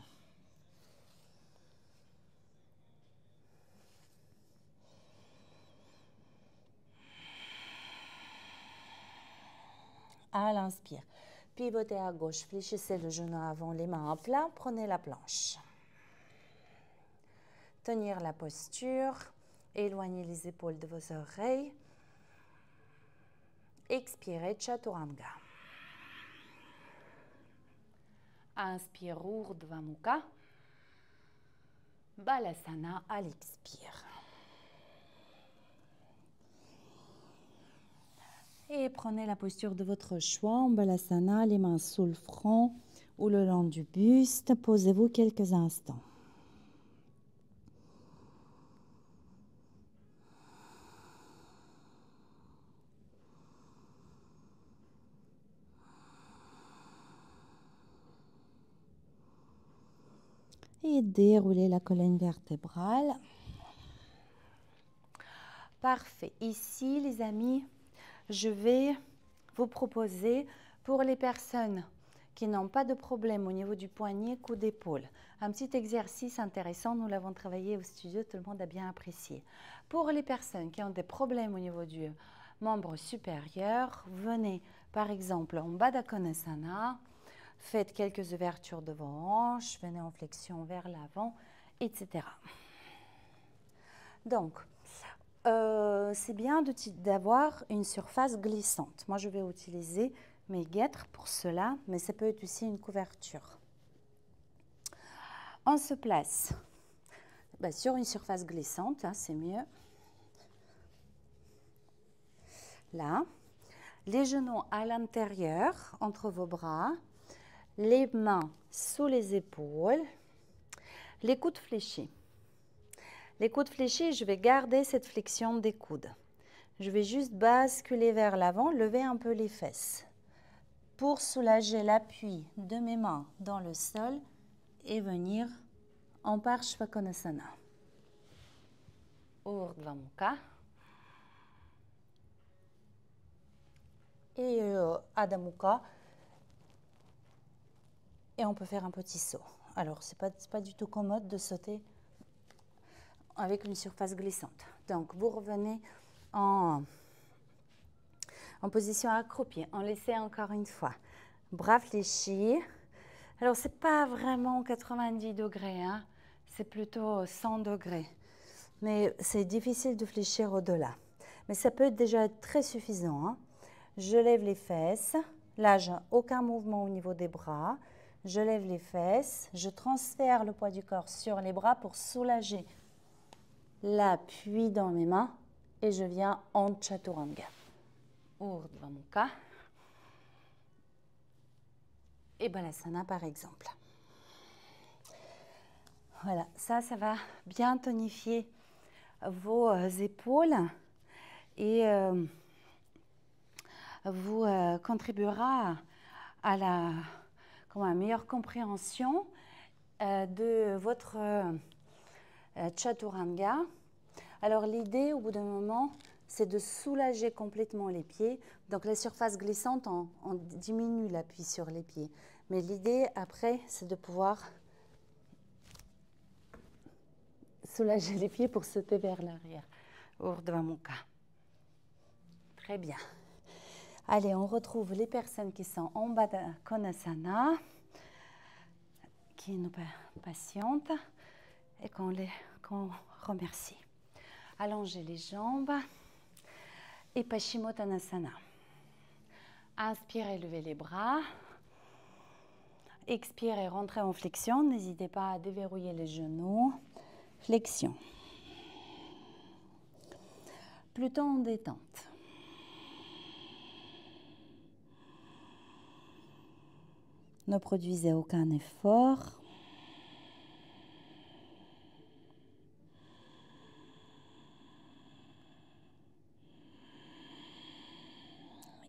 À l'inspire, pivotez à gauche, fléchissez le genou avant, les mains à plat, prenez la planche. Tenir la posture, éloignez les épaules de vos oreilles. Expirez, Chaturanga. Inspire, Urdhva Mukha. Balasana à l'expire. Et prenez la posture de votre choix en Balasana, les mains sous le front ou le long du buste. Posez-vous quelques instants. Et déroulez la colonne vertébrale. Parfait. Ici, les amis, je vais vous proposer pour les personnes qui n'ont pas de problème au niveau du poignet, cou d'épaule. Un petit exercice intéressant, nous l'avons travaillé au studio, tout le monde a bien apprécié. Pour les personnes qui ont des problèmes au niveau du membre supérieur, venez par exemple en Baddha Konasana, faites quelques ouvertures de vos hanches, venez en flexion vers l'avant, etc. Donc, c'est bien d'avoir une surface glissante. Moi, je vais utiliser mes guêtres pour cela, mais ça peut être aussi une couverture. On se place sur une surface glissante, hein, c'est mieux. Là, les genoux à l'intérieur, entre vos bras, les mains sous les épaules, les coudes fléchis. Les coudes fléchis, je vais garder cette flexion des coudes. Je vais juste basculer vers l'avant, lever un peu les fesses pour soulager l'appui de mes mains dans le sol et venir en Parshvakonasana. Urdhva Mukha. Et Adho Mukha. Et on peut faire un petit saut. Alors, ce n'est pas du tout commode de sauter avec une surface glissante. Donc, vous revenez en position accroupie. On laissait encore une fois. Bras fléchis. Alors, ce n'est pas vraiment 90 degrés, hein. C'est plutôt 100 degrés. Mais c'est difficile de fléchir au-delà. Mais ça peut déjà être très suffisant, hein. Je lève les fesses. Là, je n'ai aucun mouvement au niveau des bras. Je lève les fesses. Je transfère le poids du corps sur les bras pour soulager l'appui dans mes mains et je viens en Chaturanga. Urdhva Mukha et Balasana par exemple. Voilà, ça va bien tonifier vos épaules et vous contribuera à la meilleure compréhension de votre Chaturanga. Alors l'idée au bout d'un moment, c'est de soulager complètement les pieds. Donc la surface glissante, on diminue l'appui sur les pieds. Mais l'idée après, c'est de pouvoir soulager les pieds pour sauter vers l'arrière. Urdhva Mukha. Très bien. Allez, on retrouve les personnes qui sont en Baddha Konasana, qui nous patientent et qu'on remercie. Allongez les jambes et Paschimottanasana. Inspirez, levez les bras. Expirez, rentrez en flexion. N'hésitez pas à déverrouiller les genoux. Flexion. Plutôt en détente. Ne produisez aucun effort.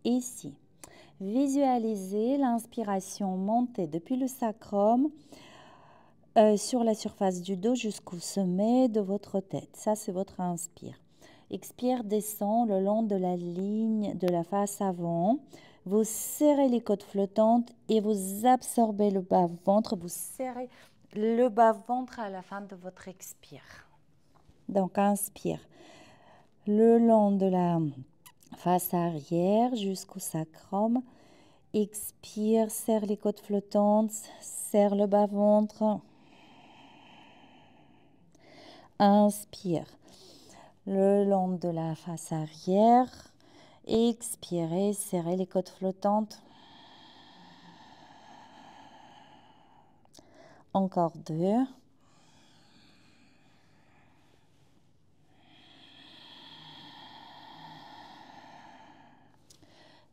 Ici, visualisez l'inspiration monter depuis le sacrum sur la surface du dos jusqu'au sommet de votre tête. Ça, c'est votre inspire. Expire, descend le long de la ligne de la face avant. Vous serrez les côtes flottantes et vous absorbez le bas-ventre. Vous serrez le bas-ventre à la fin de votre expire. Donc, inspire le long de la face arrière jusqu'au sacrum. Expire, serre les côtes flottantes, serre le bas-ventre. Inspire le long de la face arrière. Expirez, serrez les côtes flottantes. Encore 2.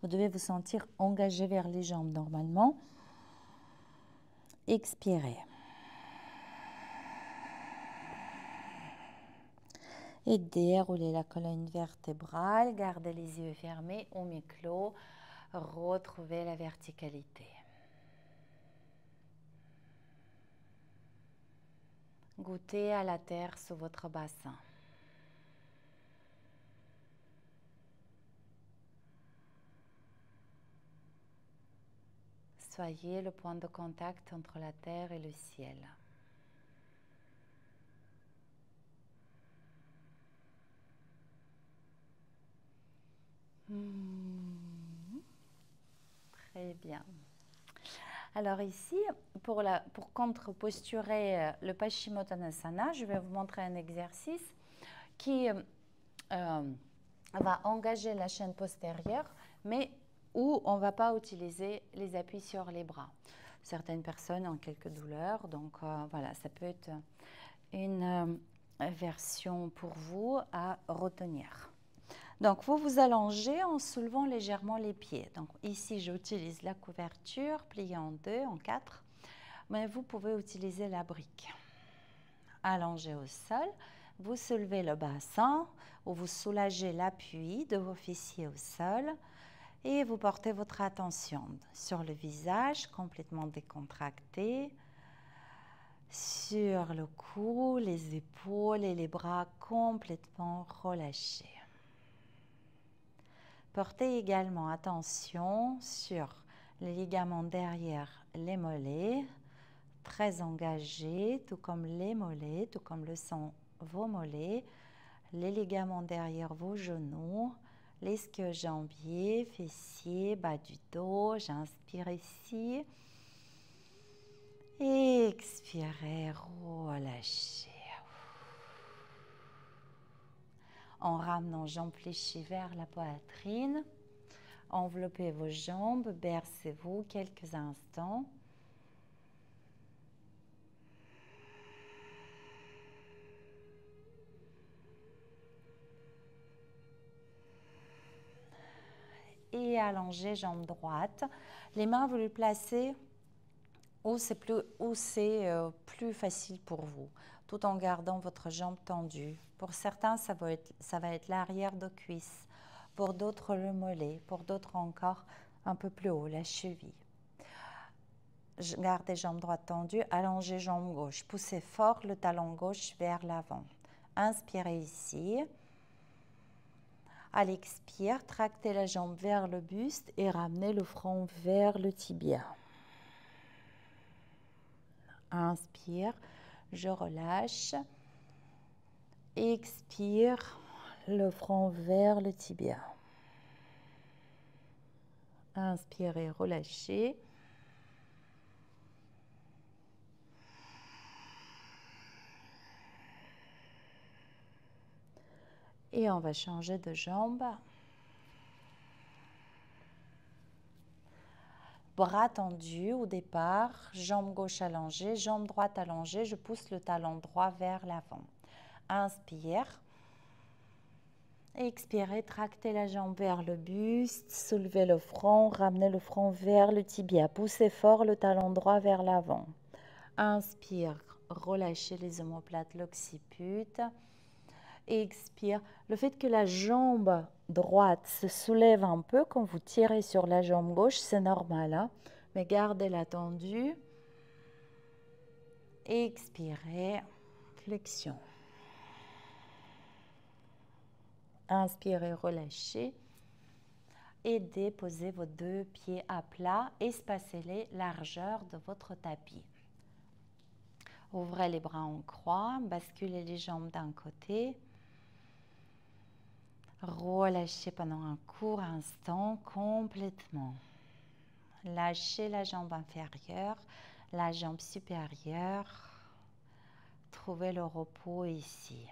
Vous devez vous sentir engagé vers les jambes normalement. Expirez. Et déroulez la colonne vertébrale. Gardez les yeux fermés ou mi-clos. Retrouvez la verticalité. Goûtez à la terre sous votre bassin. Soyez le point de contact entre la terre et le ciel. Très bien. Alors ici, pour contre-posturer le Paschimottanasana, je vais vous montrer un exercice qui va engager la chaîne postérieure, mais où on ne va pas utiliser les appuis sur les bras. Certaines personnes ont quelques douleurs, donc voilà, ça peut être une version pour vous à retenir. Donc, vous vous allongez en soulevant légèrement les pieds. Donc, ici, j'utilise la couverture pliée en 2, en 4, mais vous pouvez utiliser la brique. Allongé au sol, vous soulevez le bassin ou vous soulagez l'appui de vos fessiers au sol et vous portez votre attention sur le visage complètement décontracté, sur le cou, les épaules et les bras complètement relâchés. Portez également attention sur les ligaments derrière les mollets, très engagés, tout comme les mollets, tout comme le sont vos mollets, les ligaments derrière vos genoux, les ischio-jambiers, fessiers, bas du dos. J'inspire ici. Expirez, relâchez. En ramenant jambes fléchies vers la poitrine, enveloppez vos jambes, bercez-vous quelques instants. Et allongez jambe droite. Les mains, vous les placez où c'est plus facile pour vous, tout en gardant votre jambe tendue. Pour certains, ça va être l'arrière de cuisse. Pour d'autres, le mollet. Pour d'autres encore, un peu plus haut, la cheville. Gardez jambe droite tendue, allongez jambe gauche. Poussez fort le talon gauche vers l'avant. Inspirez ici. À l'expire, tractez la jambe vers le buste et ramenez le front vers le tibia. Inspire, je relâche. Expire, le front vers le tibia. Inspirez, relâchez. Et on va changer de jambe. bras tendus au départ, jambe gauche allongée, jambe droite allongée. Je pousse le talon droit vers l'avant. Inspire. Expirez, tractez la jambe vers le buste, soulevez le front, ramenez le front vers le tibia. Poussez fort le talon droit vers l'avant. Inspire, relâchez les omoplates, l'occiput. Expire. Le fait que la jambe droite se soulève un peu quand vous tirez sur la jambe gauche, c'est normal, hein? Mais gardez-la tendue. Expirez, flexion. Inspirez, relâchez. Et déposez vos deux pieds à plat. Espacez-les largeur de votre tapis. Ouvrez les bras en croix. Basculez les jambes d'un côté. Relâchez pendant un court instant complètement. Lâchez la jambe inférieure, la jambe supérieure. Trouvez le repos ici.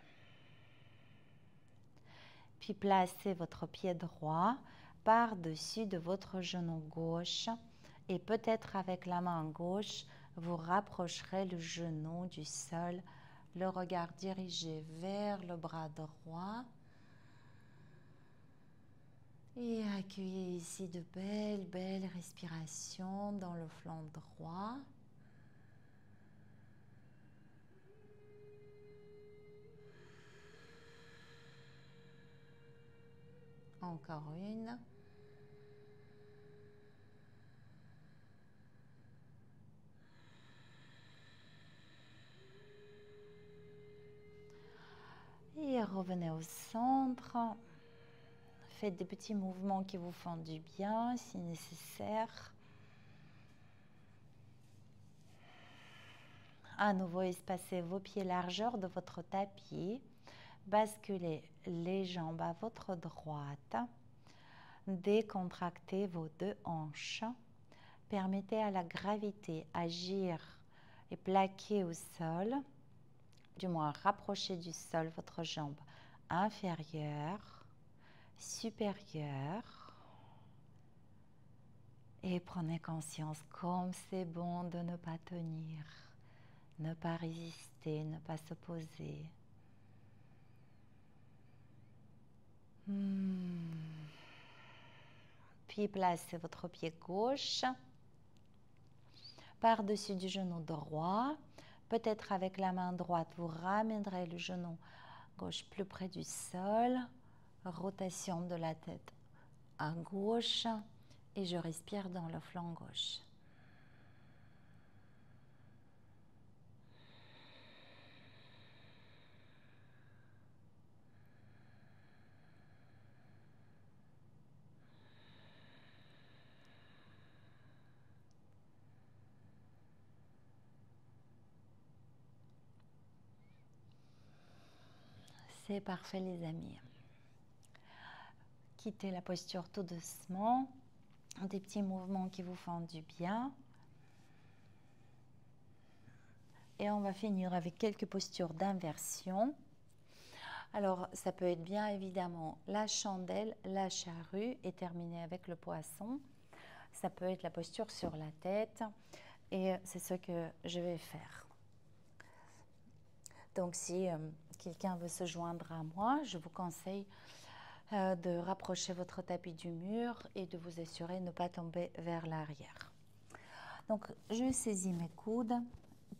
Puis placez votre pied droit par-dessus de votre genou gauche et peut-être avec la main gauche, vous rapprocherez le genou du sol, le regard dirigé vers le bras droit et accueillez ici de belles respirations dans le flanc droit. Encore une. Et revenez au centre. Faites des petits mouvements qui vous font du bien si nécessaire. À nouveau, espacez vos pieds largeur de votre tapis. Basculez les jambes à votre droite. Décontractez vos deux hanches. Permettez à la gravité agir et plaquer au sol. Du moins, rapprochez du sol votre jambe inférieure, supérieure. Et prenez conscience comme c'est bon de ne pas tenir, ne pas résister, ne pas s'opposer. Puis placez votre pied gauche par-dessus du genou droit. Peut-être avec la main droite, vous ramènerez le genou gauche plus près du sol. Rotation de la tête à gauche. Et je respire dans le flanc gauche. C'est parfait les amis. Quittez la posture tout doucement. Des petits mouvements qui vous font du bien. Et on va finir avec quelques postures d'inversion. Alors, ça peut être bien évidemment la chandelle, la charrue et terminer avec le poisson. Ça peut être la posture sur la tête et c'est ce que je vais faire. Donc, si quelqu'un veut se joindre à moi, je vous conseille de rapprocher votre tapis du mur et de vous assurer de ne pas tomber vers l'arrière. Donc, je saisis mes coudes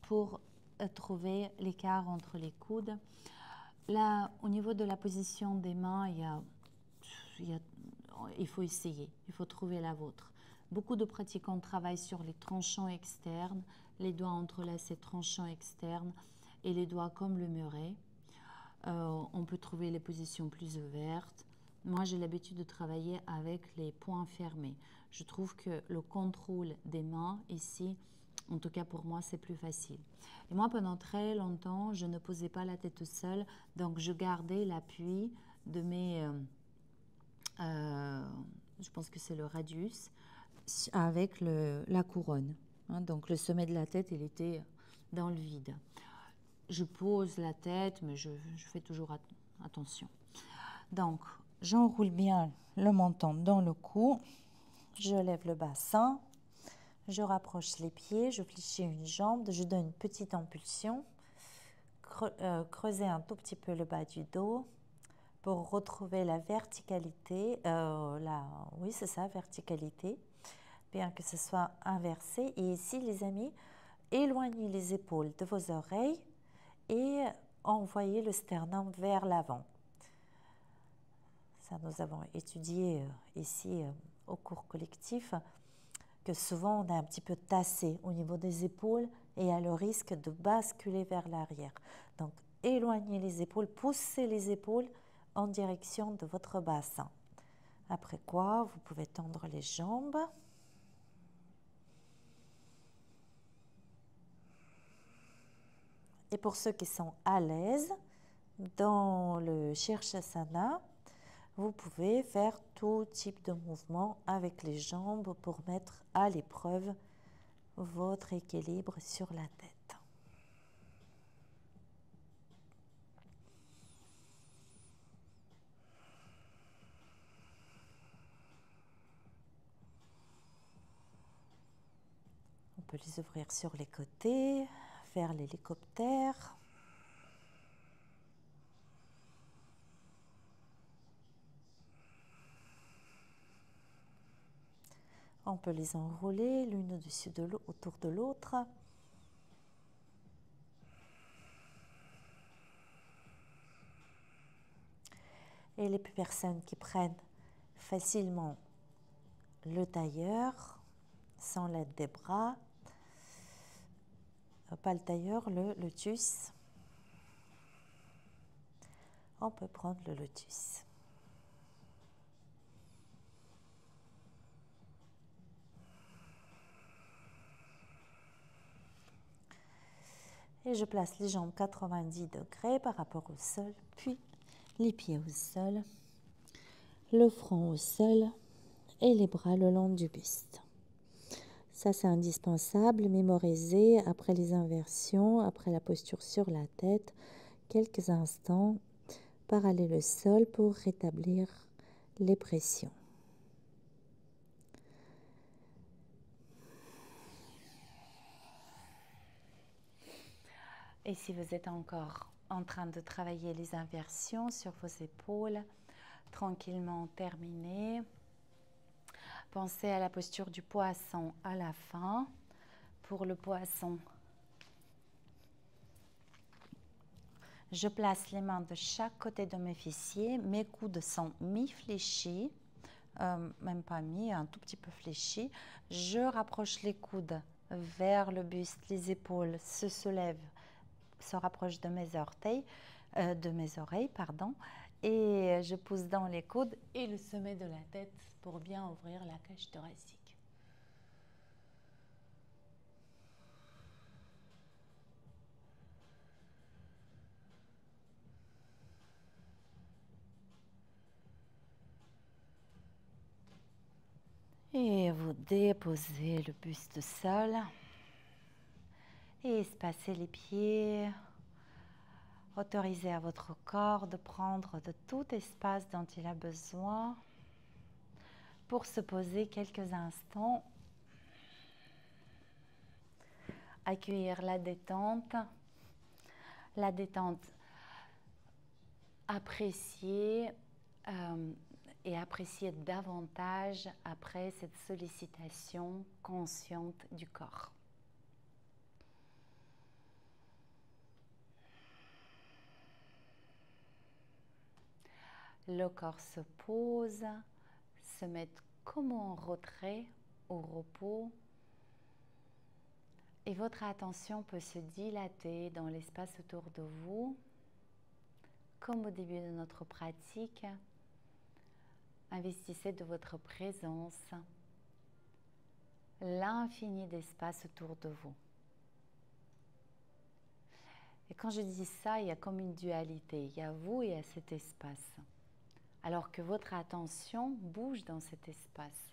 pour trouver l'écart entre les coudes. Là, au niveau de la position des mains, il faut essayer, il faut trouver la vôtre. Beaucoup de pratiquants travaillent sur les tranchants externes, les doigts entrelacés tranchants externes et les doigts comme le muret. On peut trouver les positions plus ouvertes. Moi, j'ai l'habitude de travailler avec les poings fermés. Je trouve que le contrôle des mains ici, en tout cas pour moi, c'est plus facile. Et moi, pendant très longtemps, je ne posais pas la tête seule, donc je gardais l'appui de mes, je pense que c'est le radius, avec la couronne. Hein, donc le sommet de la tête, il était dans le vide. Je pose la tête, mais je fais toujours attention. Donc, j'enroule bien le menton dans le cou. Je lève le bassin. Je rapproche les pieds, je fléchis une jambe, je donne une petite impulsion. Creusez un tout petit peu le bas du dos pour retrouver la verticalité. Oui, c'est ça, verticalité. Bien que ce soit inversé. Et ici, les amis, éloignez les épaules de vos oreilles et envoyez le sternum vers l'avant. Ça, nous avons étudié ici au cours collectif que souvent on est un petit peu tassé au niveau des épaules et a le risque de basculer vers l'arrière. Donc, éloignez les épaules, poussez les épaules en direction de votre bassin. Après quoi, vous pouvez tendre les jambes. Et pour ceux qui sont à l'aise, dans le Shirshasana, vous pouvez faire tout type de mouvement avec les jambes pour mettre à l'épreuve votre équilibre sur la tête. On peut les ouvrir sur les côtés, faire l'hélicoptère. On peut les enrouler l'une au-dessus de l'autre, autour de l'autre. Et les personnes qui prennent facilement le tailleur, sans l'aide des bras, pas le tailleur, le lotus, on peut prendre le lotus. Et je place les jambes 90 degrés par rapport au sol, puis les pieds au sol, le front au sol et les bras le long du buste. Ça, c'est indispensable, mémoriser après les inversions, après la posture sur la tête, quelques instants, parallèle au sol pour rétablir les pressions. Et si vous êtes encore en train de travailler les inversions sur vos épaules, tranquillement terminé, pensez à la posture du poisson à la fin. Pour le poisson, je place les mains de chaque côté de mes fessiers. Mes coudes sont mi-fléchis, même pas mi, un tout petit peu fléchis. Je rapproche les coudes vers le buste, les épaules se soulèvent, se rapprochent de mes orteils, pardon, et je pousse dans les coudes et le sommet de la tête pour bien ouvrir la cage thoracique. Et vous déposez le buste au sol et espacez les pieds. Autorisez à votre corps de prendre de tout espace dont il a besoin pour se poser quelques instants. Accueillir la détente apprécier et apprécier davantage après cette sollicitation consciente du corps. Le corps se pose, se met comme en retrait, au repos, et votre attention peut se dilater dans l'espace autour de vous. Comme au début de notre pratique, investissez de votre présence l'infini d'espace autour de vous. Et quand je dis ça, il y a comme une dualité. Il y a vous et il y a cet espace. Alors que votre attention bouge dans cet espace.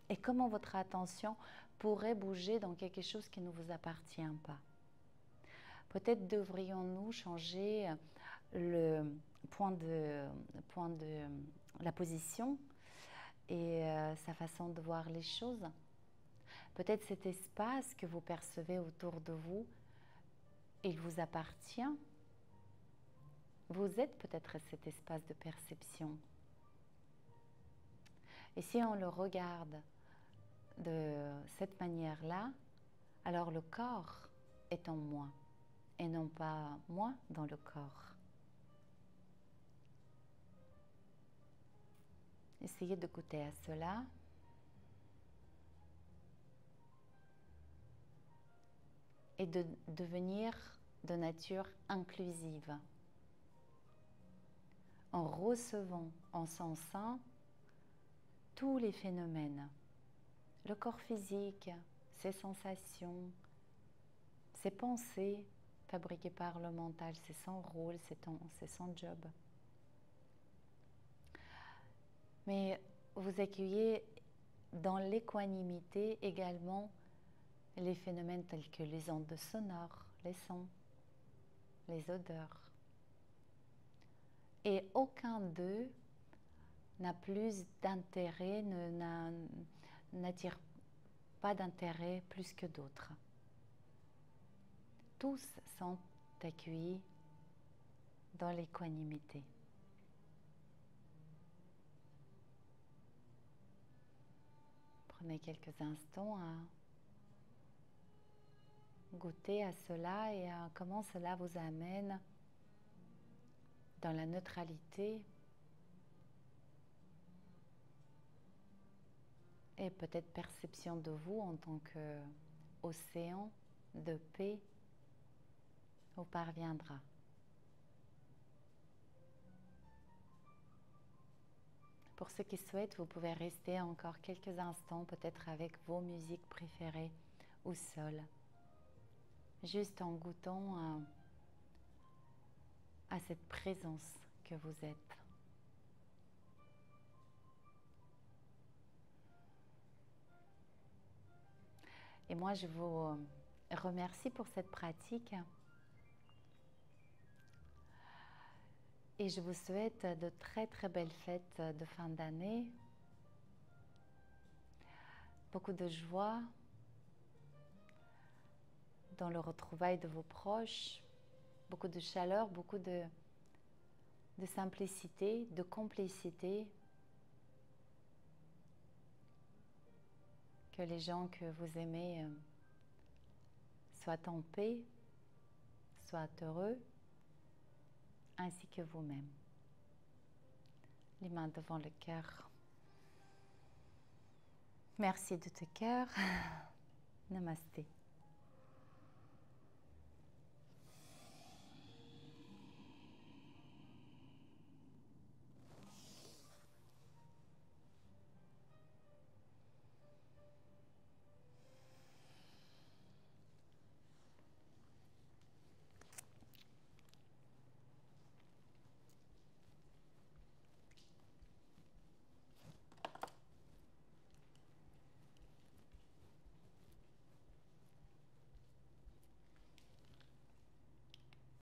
Et comment votre attention pourrait bouger dans quelque chose qui ne vous appartient pas? Peut-être devrions-nous changer le point de la position et sa façon de voir les choses. Peut-être cet espace que vous percevez autour de vous, il vous appartient. Vous êtes peut-être cet espace de perception. Et si on le regarde de cette manière-là, alors le corps est en moi et non pas moi dans le corps. Essayez de goûter à cela. Et de devenir de nature inclusive. En recevant en son sein tous les phénomènes, le corps physique, ses sensations, ses pensées fabriquées par le mental, c'est son rôle, c'est son job. Mais vous accueillez dans l'équanimité également les phénomènes tels que les ondes sonores, les sons, les odeurs. Et aucun d'eux n'a plus d'intérêt, n'attire pas d'intérêt plus que d'autres. Tous sont accueillis dans l'équanimité. Prenez quelques instants à goûter à cela et à comment cela vous amène dans la neutralité et peut-être perception de vous en tant qu'océan de paix vous parviendra. Pour ceux qui souhaitent, vous pouvez rester encore quelques instants, peut-être avec vos musiques préférées ou seul, juste en goûtant à cette présence que vous êtes. Et moi, je vous remercie pour cette pratique et je vous souhaite de très très belles fêtes de fin d'année, beaucoup de joie dans le retrouvailles de vos proches, beaucoup de chaleur, beaucoup de simplicité, de complicité. Que les gens que vous aimez soient en paix, soient heureux, ainsi que vous-même. Les mains devant le cœur. Merci de tout cœur. Namasté.